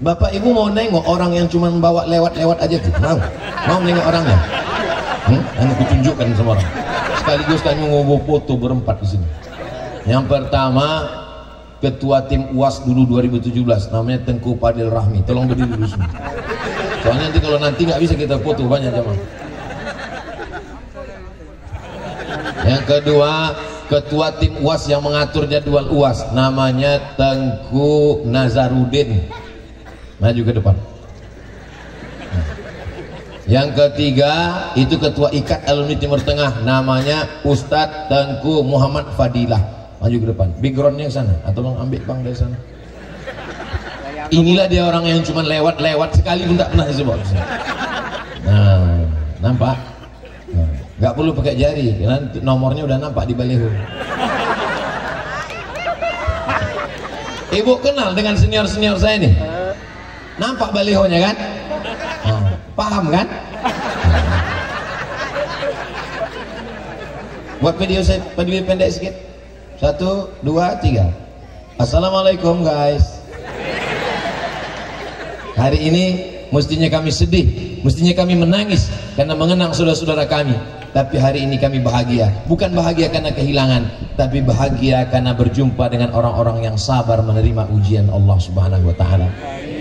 Bapak Ibu mau nengok orang yang cuman bawa lewat-lewat aja tuh? Mau nengok orangnya? Hanya kutunjukkan sama orang. Sekaligus kami mau foto berempat di sini. Yang pertama, ketua tim UAS dulu 2017, namanya Tengku Padil Rahmi. Tolong berdiri dulu sini. Soalnya nanti kalau nanti nggak bisa kita foto banyak jamaah. Yang kedua, ketua tim UAS yang mengatur jadwal UAS, namanya Tengku Nazarudin. Maju ke depan. Yang ketiga itu ketua IKAT Alumni Timur Tengah, namanya Ustadz Tengku Muhammad Fadilah. Maju ke depan. Backgroundnya ke sana atau bang ambil bang dari sana. Inilah dia orang yang cuma lewat-lewat sekali pun tak pernah disebut. Nah, nampak? Nggak perlu pakai jari, karena nomornya udah nampak di baliho. Ibu kenal dengan senior-senior saya nih? Nampak balihonya kan? Paham kan? Buat video saya pendek sedikit. 1, 2, 3. Assalamualaikum guys. Hari ini mestinya kami sedih, mestinya kami menangis karena mengenang saudara-saudara kami. Tapi hari ini kami bahagia. Bukan bahagia karena kehilangan, tapi bahagia karena berjumpa dengan orang-orang yang sabar menerima ujian Allah Subhanahu wa taala.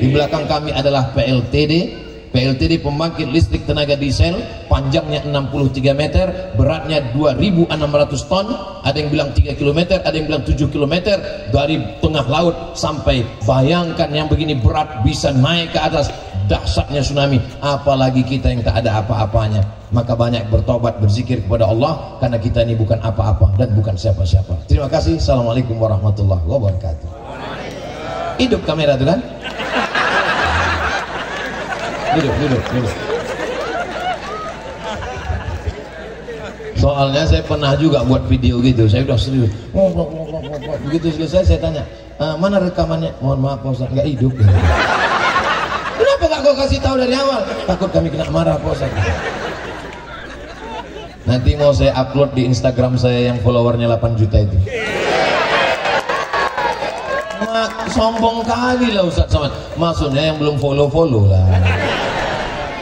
Di belakang kami adalah PLTD pembangkit listrik tenaga diesel, panjangnya 63 meter, beratnya 2.600 ton, ada yang bilang 3 km, ada yang bilang 7 km, dari tengah laut sampai, bayangkan yang begini berat bisa naik ke atas. Dahsyatnya tsunami, apalagi kita yang tak ada apa-apanya. Maka banyak bertobat, berzikir kepada Allah, karena kita ini bukan apa-apa dan bukan siapa-siapa. Terima kasih. Assalamualaikum warahmatullahi wabarakatuh. Hidup kamera tuh kan? Duduk. Soalnya saya pernah juga buat video gitu, saya udah serius. Begitu selesai saya tanya, mana rekamannya? Mohon maaf Pak Ustaz, nggak hidup. Kenapa nggak kau kasih tahu dari awal? Takut kami kena marah Pak Ustaz. Nanti mau saya upload di Instagram saya yang followernya 8 juta itu. Sombong kali lah Ustaz Somad. Maksudnya yang belum follow lah.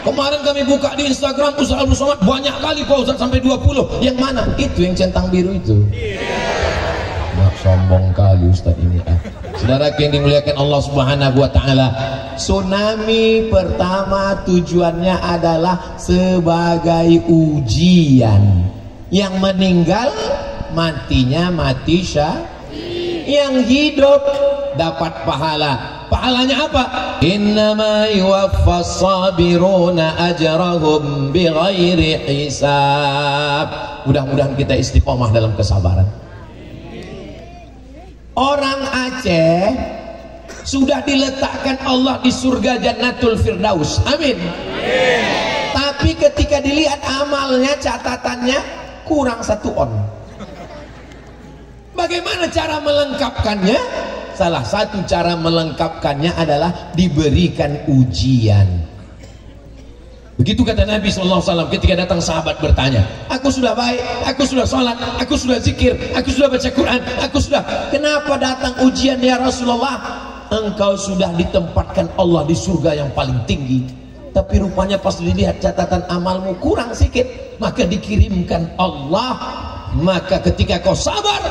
Kemarin kami buka di Instagram Ustaz Abdul Somad banyak kali Pak Ustaz, sampai 20. Yang mana? Itu yang centang biru itu. Sombong kali Ustaz ini. Saudara yang dimuliakan Allah Subhanahu wa taala, tsunami pertama tujuannya adalah sebagai ujian. Yang meninggal matinya mati syahid, yang hidup dapat pahala. Pahalanya apa? Innama yuwaffas sabiruna ajrahum bighairi hisab. Mudah-mudahan kita istiqomah dalam kesabaran. Orang Aceh sudah diletakkan Allah di surga Jannatul Firdaus. Amin. Tapi ketika dilihat amalnya, catatannya kurang 1 on. Bagaimana cara melengkapkannya? Salah satu cara melengkapkannya adalah diberikan ujian. Begitu kata Nabi SAW ketika datang sahabat bertanya, aku sudah baik, aku sudah sholat, aku sudah zikir, aku sudah baca Quran, aku sudah, kenapa datang ujian ya Rasulullah? Engkau sudah ditempatkan Allah di surga yang paling tinggi, tapi rupanya pas dilihat catatan amalmu kurang sedikit, maka dikirimkan Allah. Maka ketika kau sabar,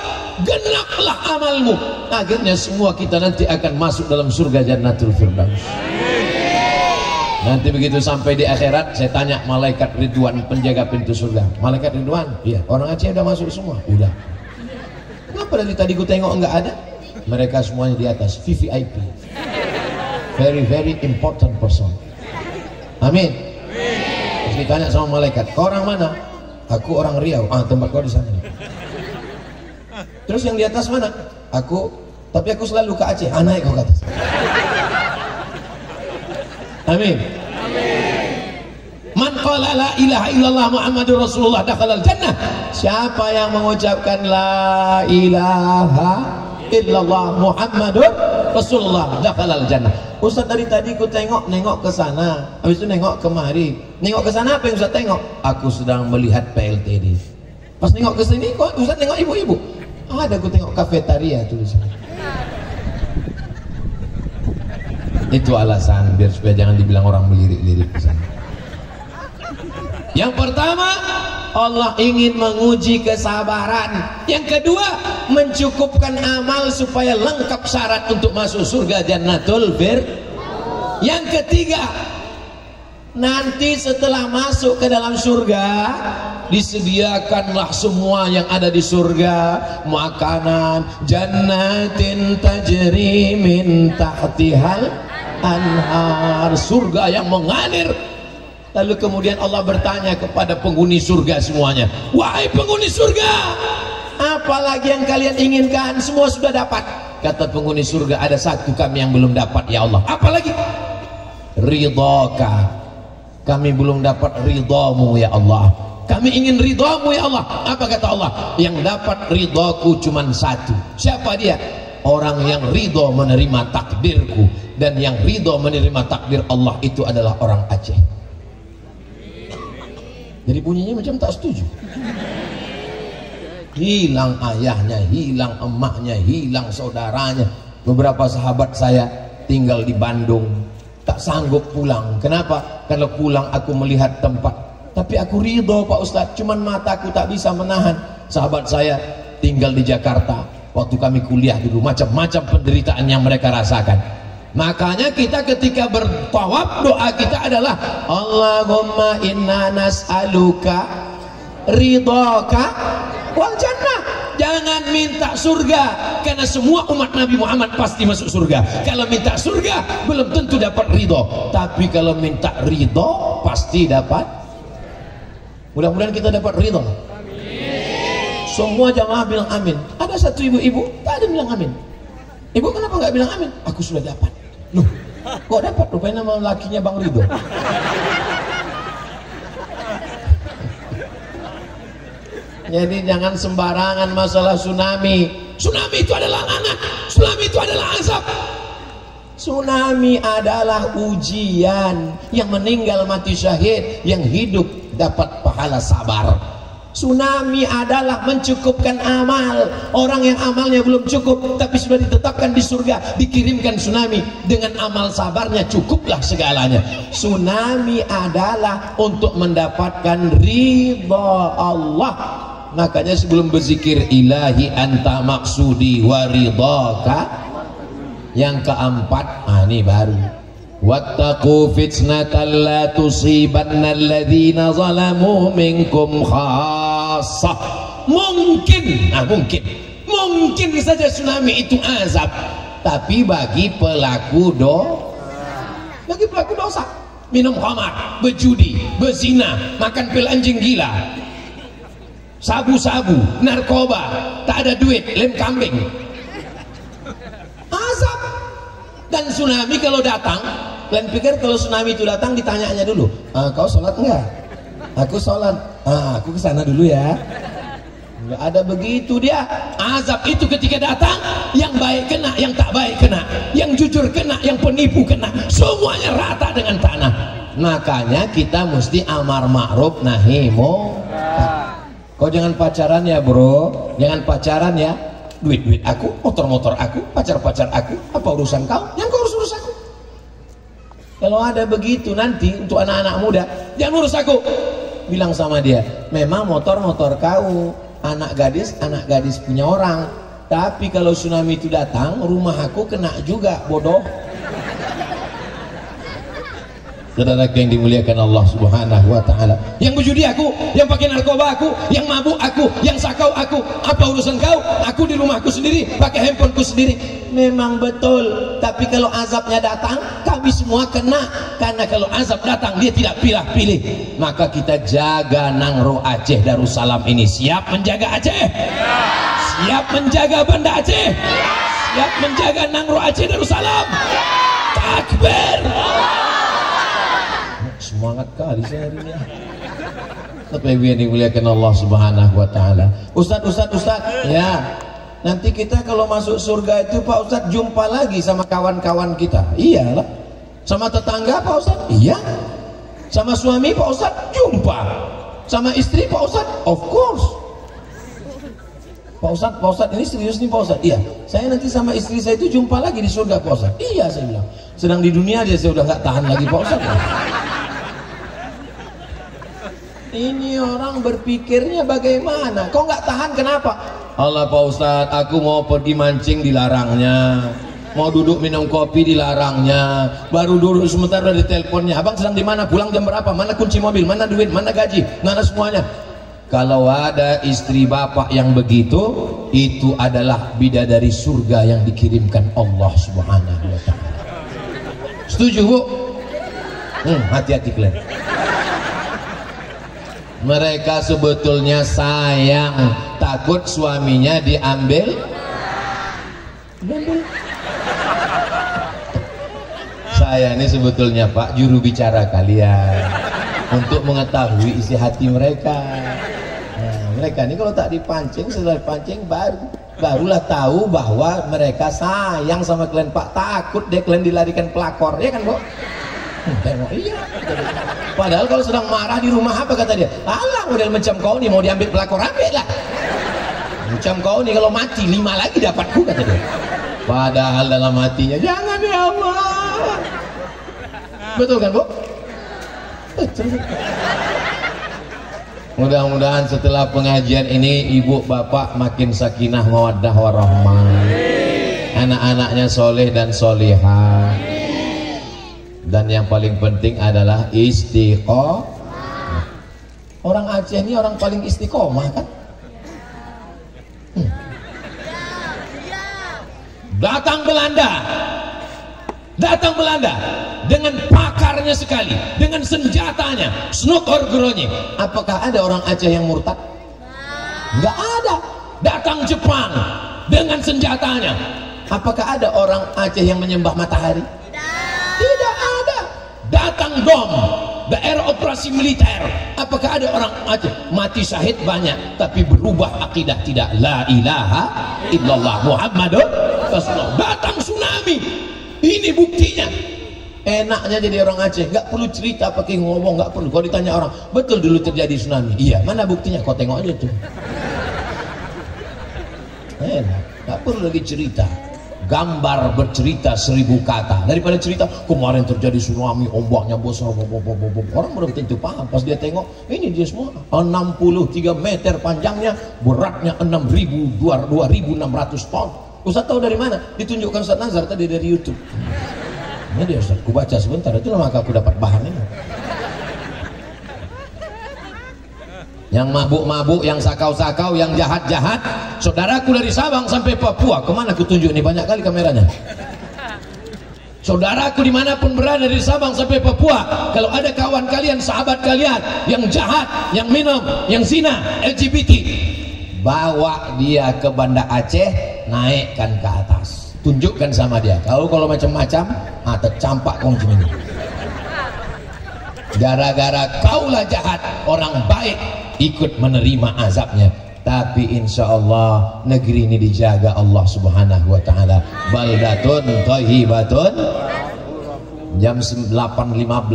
genaplah amalmu, akhirnya semua kita nanti akan masuk dalam surga Jannatul Firdaus. Nanti begitu sampai di akhirat, saya tanya malaikat Ridwan, penjaga pintu surga. Malaikat Ridwan, iya, orang Aceh udah masuk semua. Udah. Kenapa dari tadi gue tengok enggak ada? Mereka semuanya di atas, VVIP. Very very important person. Amin. Terus ditanya sama malaikat, kau orang mana? Aku orang Riau. Ah, tempat kau di sana. Terus yang di atas mana? Tapi aku selalu ke Aceh. Ah, naik kau ke atas. Amin. Man qala la ilaha illallah Muhammadur Rasulullah dakhalal jannah. Siapa yang mengucapkan la ilaha illallah Muhammadur Rasulullah dakhalal jannah. Ustaz dari tadi ku nengok ke sana, habis itu nengok kemari. Nengok ke sana apa yang Ustaz tengok? Aku sedang melihat PLTD. Pas nengok ke sini kok Ustaz nengok ibu-ibu. Ada ku tengok kafetaria tulisannya. Itu alasan biar supaya jangan dibilang orang melirik-lirik ke sana. Yang pertama, Allah ingin menguji kesabaran. Yang kedua, mencukupkan amal supaya lengkap syarat untuk masuk surga Jannatul Firdaus. Yang ketiga, nanti setelah masuk ke dalam surga, disediakanlah semua yang ada di surga, makanan, jannatin tajri min tahtihal anhar, surga yang mengalir. Lalu kemudian Allah bertanya kepada penghuni surga semuanya, wahai penghuni surga, apalagi yang kalian inginkan? Semua sudah dapat. Kata penghuni surga, ada satu kami yang belum dapat ya Allah. Apalagi? Ridhaka, kami belum dapat ridhamu ya Allah. Kami ingin ridhamu ya Allah. Apa kata Allah? Yang dapat ridhaku cuma satu. Siapa dia? Orang yang ridho menerima takdirku. Dan yang ridho menerima takdir Allah itu adalah orang Aceh. Jadi bunyinya macam tak setuju. Hilang ayahnya, hilang emaknya, hilang saudaranya. Beberapa sahabat saya tinggal di Bandung, tak sanggup pulang. Kenapa? Kalau pulang aku melihat tempat, tapi aku ridho Pak Ustadz, cuman mataku tak bisa menahan. Sahabat saya tinggal di Jakarta, waktu kami kuliah dulu, macam-macam penderitaan yang mereka rasakan. Makanya kita ketika bertawaf, doa kita adalah Allahumma inna nas'aluka ridhaka wal jannah. Jangan minta surga, karena semua umat Nabi Muhammad pasti masuk surga. Kalau minta surga belum tentu dapat ridho, tapi kalau minta ridho pasti dapat. Mudah-mudahan kita dapat ridho. Semua jamaah bilang amin. Ada satu ibu-ibu tak ada bilang amin. Ibu kenapa nggak bilang amin? Aku sudah dapat. Loh, kok dapat? Rupanya nama lakinya Bang Ridho. Jadi jangan sembarangan masalah tsunami. Tsunami itu adalah anak. Tsunami itu adalah azab. Tsunami adalah ujian. Yang meninggal mati syahid, yang hidup dapat pahala sabar. Tsunami adalah mencukupkan amal. Orang yang amalnya belum cukup tapi sudah ditetapkan di surga, dikirimkan tsunami dengan amal sabarnya, cukuplah segalanya. Tsunami adalah untuk mendapatkan ridha Allah. Makanya sebelum berzikir ilahi anta maksudi wa ridhaka, yang keempat, ini baru, wattaqu fitnatan la tusibanna alladhina zalamu minkum khassah. Mungkin saja tsunami itu azab, tapi bagi pelaku dosa, minum khamar, berjudi, berzina, makan pil anjing gila, sabu-sabu, narkoba, tak ada duit, lem kambing, azab. Dan tsunami kalau datang, kalian pikir kalau tsunami itu datang ditanyanya dulu, kau sholat enggak? Aku sholat. Aku kesana dulu ya. Enggak ada begitu dia. Azab itu ketika datang, yang baik kena, yang tak baik kena, yang jujur kena, yang penipu kena, semuanya rata dengan tanah. Makanya kita mesti amar ma'ruf nahi munkar. Kau jangan pacaran ya bro, jangan pacaran ya. Duit aku, motor aku, pacar aku, apa urusan kau? Yang kau urus aku. Kalau ada begitu nanti untuk anak-anak muda, jangan urus aku. Bilang sama dia, memang motor kau, anak gadis punya orang. Tapi kalau tsunami itu datang, rumah aku kena juga, bodoh. Saudara yang dimuliakan Allah Subhanahu wa taala. Yang berjudi aku, yang pakai narkoba aku, yang mabuk aku, yang sakau aku. Apa urusan kau? Aku di rumahku sendiri, pakai handphoneku sendiri. Memang betul, tapi kalau azabnya datang, kami semua kena. Karena kalau azab datang, dia tidak pilih-pilih. Maka kita jaga Nangro Aceh Darussalam ini. Siap menjaga Aceh? Siap menjaga Banda Aceh? Siap menjaga Nangro Aceh Darussalam? Takbir! Semangat kali saya hari ini. Tapi yang dimuliakan Allah Subhanahu wa taala. Ustaz, ya. Nanti kita kalau masuk surga itu Pak Ustaz jumpa lagi sama kawan-kawan kita. Iyalah. Sama tetangga Pak Ustaz? Iya. Sama suami Pak Ustaz? Jumpa. Sama istri Pak Ustaz? Of course. Pak Ustaz ini serius nih Pak Ustaz? Iya. Saya nanti sama istri saya itu jumpa lagi di surga Pak Ustaz? Iya, saya bilang. Sedang di dunia aja saya udah gak tahan lagi Pak Ustaz. Ini orang berpikirnya bagaimana? Kok nggak tahan kenapa? Allah Pak Ustadz, aku mau pergi mancing dilarangnya, mau duduk minum kopi dilarangnya, baru duduk sebentar udah diteleponnya, abang sedang di mana, pulang jam berapa, mana kunci mobil, mana duit, mana gaji, mana semuanya. Kalau ada istri bapak yang begitu, itu adalah bidadari surga yang dikirimkan Allah Subhanahu wa taala. Setuju Bu? Hati-hati kalian. Mereka sebetulnya sayang, takut suaminya diambil. Saya ini sebetulnya Pak juru bicara kalian untuk mengetahui isi hati mereka. Nah, mereka ini kalau tak dipancing, setelah dipancing barulah tahu bahwa mereka sayang sama kalian Pak. Takut deh kalian dilarikan pelakor, ya kan Bu? Tengok, iya. Padahal kalau sedang marah di rumah apa kata dia? Alah, model macam kau nih mau diambil pelakor, ambil lah. Macam kau nih kalau mati 5 lagi dapatku kata dia. Padahal dalam hatinya jangan ya Allah. Betul kan Bu? Betul. Mudah-mudahan setelah pengajian ini ibu bapak makin sakinah mawaddah warahmah, anak-anaknya soleh dan solihah. Dan yang paling penting adalah istiqomah. Orang Aceh ini orang paling istiqomah kan? Datang Belanda dengan pakarnya sekali, dengan senjatanya, snokor-geronye. Apakah ada orang Aceh yang murtad? Nggak ada. Datang Jepang dengan senjatanya. Apakah ada orang Aceh yang menyembah matahari? Tidak ada. Datang DOM, daerah operasi militer. Apakah ada orang Aceh mati syahid? Banyak, tapi berubah akidah tidak. La ilaha illallah Muhammadun Rasulullah. Datang tsunami, ini buktinya. Enaknya jadi orang Aceh, nggak perlu cerita, pakai ngomong, nggak perlu. Kalau ditanya orang, betul dulu terjadi tsunami? Iya. Mana buktinya? Kau tengok aja tuh. Enak, nggak perlu lagi cerita. Gambar bercerita 1000 kata daripada cerita kemarin terjadi tsunami, ombaknya besar, orang belum tentu paham. Pas dia tengok ini dia semua 63 meter panjangnya, beratnya 2.600 ton. Ustaz tahu dari mana? Ditunjukkan Ustaz Nazar tadi dari YouTube. Ini dia Ustaz, aku baca sebentar, itulah maka aku dapat bahan ini. Yang mabuk-mabuk, yang sakau-sakau, yang jahat-jahat, saudaraku dari Sabang sampai Papua, kemana aku tunjuk nih, banyak kali kameranya. Saudaraku dimanapun berada dari Sabang sampai Papua, kalau ada kawan kalian, sahabat kalian yang jahat, yang minum, yang zina, LGBT, bawa dia ke Banda Aceh, naikkan ke atas, tunjukkan sama dia. Kalau macam-macam, tercampak kau macam ini. Gara-gara kaulah jahat, orang baik ikut menerima azabnya. Tapi insya Allah negeri ini dijaga Allah Subhanahu wa taala. Baldatun thayyibatun. Jam 8.15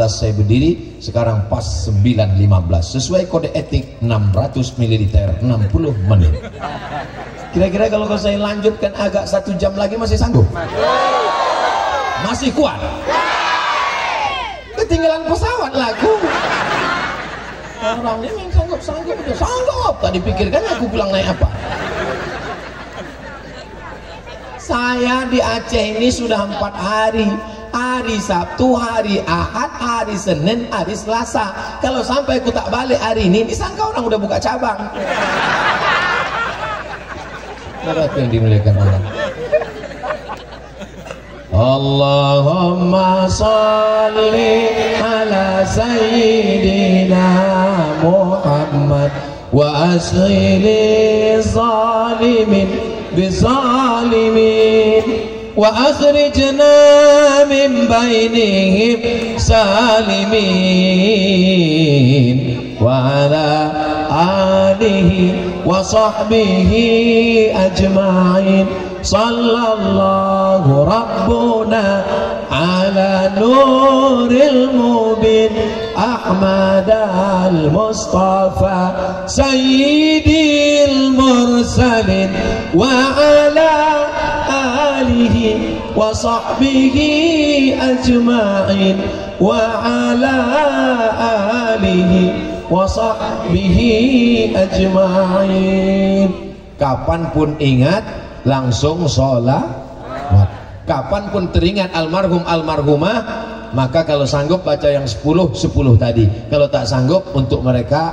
saya berdiri, sekarang pas 9.15 sesuai kode etik 600 ml 60 menit. Kira-kira kalau saya lanjutkan agak 1 jam lagi masih sanggup? Masih kuat? Ketinggalan pesawat lagu. Orangnya yang sanggup udah sanggup. Tadi pikirkan aku pulang naik apa? Saya di Aceh ini sudah 4 hari. hari Sabtu, hari Ahad, hari Senin, hari Selasa. Kalau sampai aku tak balik hari ini, disangka orang udah buka cabang. Berapa yang dimuliakan Allah? Allahumma salli ala sayyidina Muhammad wa asghili zalimin bizalimin wa akhrijna min bainihim salimin wa ala alihi wa sahbihi ajma'in. Sallallahu Rabbuna ala nuril mubin Ahmad al-Mustafa Sayyidil mursalin wa ala alihi wa sahbihi ajma'in wa ala alihi wa sahbihi ajma'in. Kapanpun ingat langsung sholat. Kapanpun teringat almarhum almarhumah, maka kalau sanggup baca yang 10 tadi. Kalau tak sanggup, untuk mereka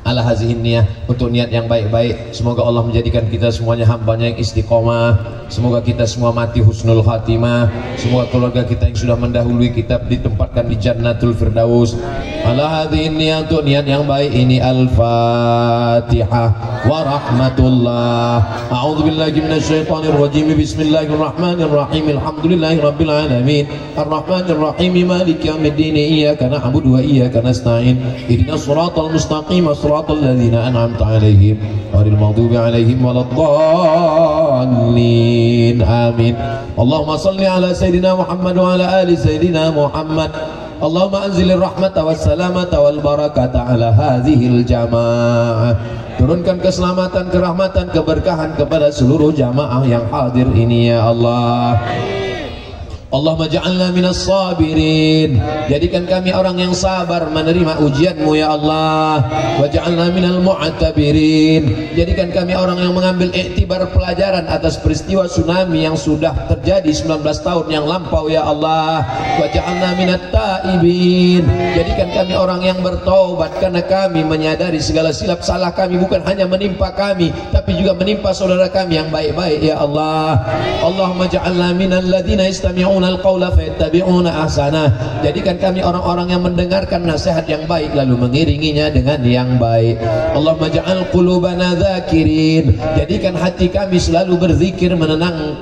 ala hazihin niyah, untuk niat yang baik-baik. Semoga Allah menjadikan kita semuanya hambanya yang istiqomah. Semoga kita semua mati husnul khatimah. Semoga keluarga kita yang sudah mendahului kita ditempatkan di Jannatul Firdaus. Ala hazihin niyah, untuk niat yang baik ini. Al-Fatihah wa rahmatullah. A'udzu billahi minasyaitonir rajim. Bismillahirrahmanirrahim. Alhamdulillahi rabbil alamin. Arrahmanir rahim. Maliki yaumiddin. Iyyaka na'budu wa iyyaka nasta'in. Ihdinas shiratal mustaqim. Shiratal ladzina an'amta 'alaihim ghairil maghdubi 'alaihim waladdallin. Amin. Allahumma shalli ala sayyidina Muhammad wa ala ali sayyidina Muhammad. Allahumma anzilir rahmata was salamata wal barakata ala hadhil jamaah. Turunkan keselamatan, kerahmatan, keberkahan kepada seluruh jamaah yang hadir ini ya Allah. Allahumma ja'alna minas sabirin. Jadikan kami orang yang sabar menerima ujianmu ya Allah. Wa ja'alna minal mu'tabirin. Jadikan kami orang yang mengambil iktibar pelajaran atas peristiwa tsunami yang sudah terjadi 19 tahun yang lampau ya Allah. Wa ja'alna minat ta'ibin. Jadikan kami orang yang bertaubat, karena kami menyadari segala silap salah kami bukan hanya menimpa kami, tapi juga menimpa saudara kami yang baik-baik ya Allah. Allahumma ja'alna minal ladzina yastami'una al-qawla fayattabi'una ahsanah. Jadikan kami orang-orang yang mendengarkan nasihat yang baik lalu mengiringinya dengan yang baik. Allahumma ja'al qulubana dzakirin. Jadikan hati kami selalu berzikir, menenang.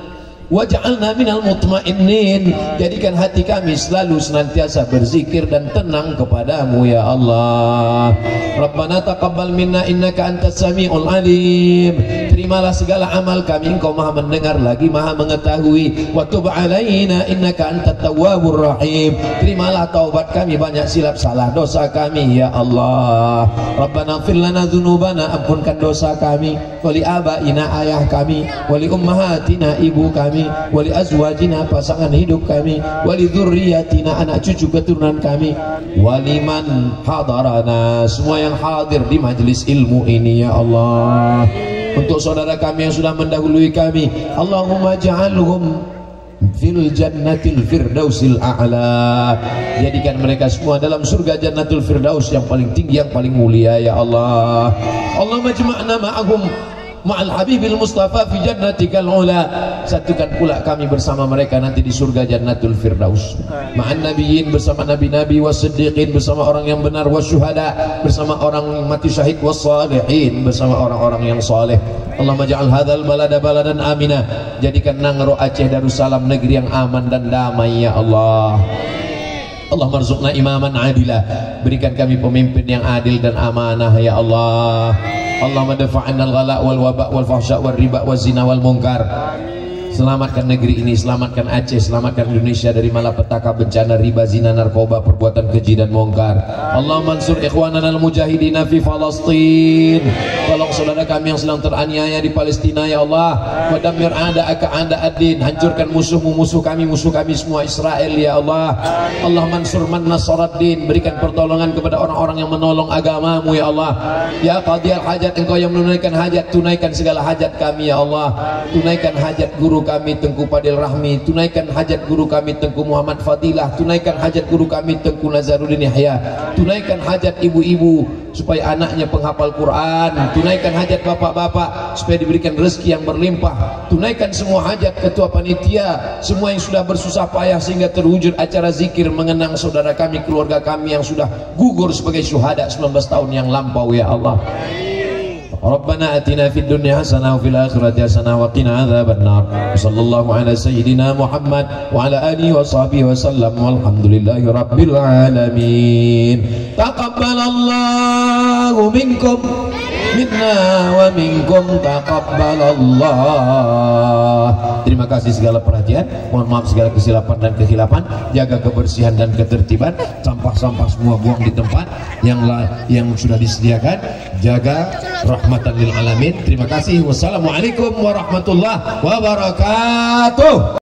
Waj'alna minal mutmainnin. Jadikan hati kami selalu senantiasa berzikir dan tenang kepadamu ya Allah. Rabbana taqabbal minna innaka antas samiul alim. Terimalah segala amal kami, Engkau Maha mendengar lagi Maha mengetahui. Wa tub alaina innaka antat tawwabur rahim. Terimalah taubat kami, banyak silap salah dosa kami ya Allah. Rabbana ighfir lana dzunubana, ampunkan dosa kami, wali abaina ayah kami, wali ummahatina ibu kami, wali azwajina pasangan hidup kami, wali dzurriyyatina anak cucu keturunan kami, waliman hadarana, semua yang hadir di majelis ilmu ini ya Allah. Untuk saudara kami yang sudah mendahului kami, Allahumma ja'alhum fil jannatil firdausil a'la. Jadikan mereka semua dalam surga Jannatul Firdaus yang paling tinggi, yang paling mulia ya Allah. Allahumma jama'na ma'ahum ma'al habibil mustafa fi jannatikal ula. Satukan pula kami bersama mereka nanti di surga Jannatul Firdaus. Ma'an nabiyyin, bersama nabi-nabi, was-siddiqin, bersama orang yang benar, was-syuhada, bersama orang yang mati syahid, was-salihin, bersama orang-orang yang saleh. Allahumma ja'al hadzal balada baladan amina. Jadikan Nangro Aceh Darussalam negeri yang aman dan damai ya Allah. Allah marzuqna imaman adila. Berikan kami pemimpin yang adil dan amanah ya Allah. Allahumma dafa'anna al-ghala wal waba wal fahsya wal riba wal zina wal munkar. Selamatkan negeri ini, selamatkan Aceh, selamatkan Indonesia dari malapetaka, bencana, riba, zina, narkoba, perbuatan keji dan mungkar. Allahumma ansur ikhwanana al-mujahidina fi Falastin. Tolong saudara kami yang sedang teraniaya di Palestina ya Allah. Wa dammir a'da'aka a'da'ad-din. Hancurkan musuh-musuh musuh kami semua Israel ya Allah. Allahumma ansur man nasaraddin. Berikan pertolongan kepada orang-orang yang menolong agamamu ya Allah. Ya qadiyal hajat, Engkau yang menunaikan hajat, tunaikan segala hajat kami ya Allah. Tunaikan hajat guru guru kami Tengku Padil Rahmi, tunaikan hajat guru kami Tengku Muhammad Fadilah, tunaikan hajat guru kami Tengku Nazaruddin Yahya, tunaikan hajat ibu-ibu supaya anaknya penghafal Quran, tunaikan hajat bapak-bapak supaya diberikan rezeki yang berlimpah, tunaikan semua hajat ketua panitia, semua yang sudah bersusah payah sehingga terwujud acara zikir mengenang saudara kami, keluarga kami yang sudah gugur sebagai syuhada 19 tahun yang lampau ya Allah. Rabbana atina fid dunya hasanah wa fil akhirati hasanah wa qina adzabannar. Sallallahu ala sayyidina Muhammad wa ala alihi wa sahbihi wa sallam walhamdulillahi rabbil alamin. Taqabbalallahu minkum minna wa minkum taqabbalallah. Terima kasih segala perhatian, mohon maaf segala kesilapan dan kekhilafan, jaga kebersihan dan ketertiban, sampah-sampah semua buang di tempat yang sudah disediakan, jaga rahmatan lil alamin. Terima kasih. Wassalamualaikum warahmatullahi wabarakatuh.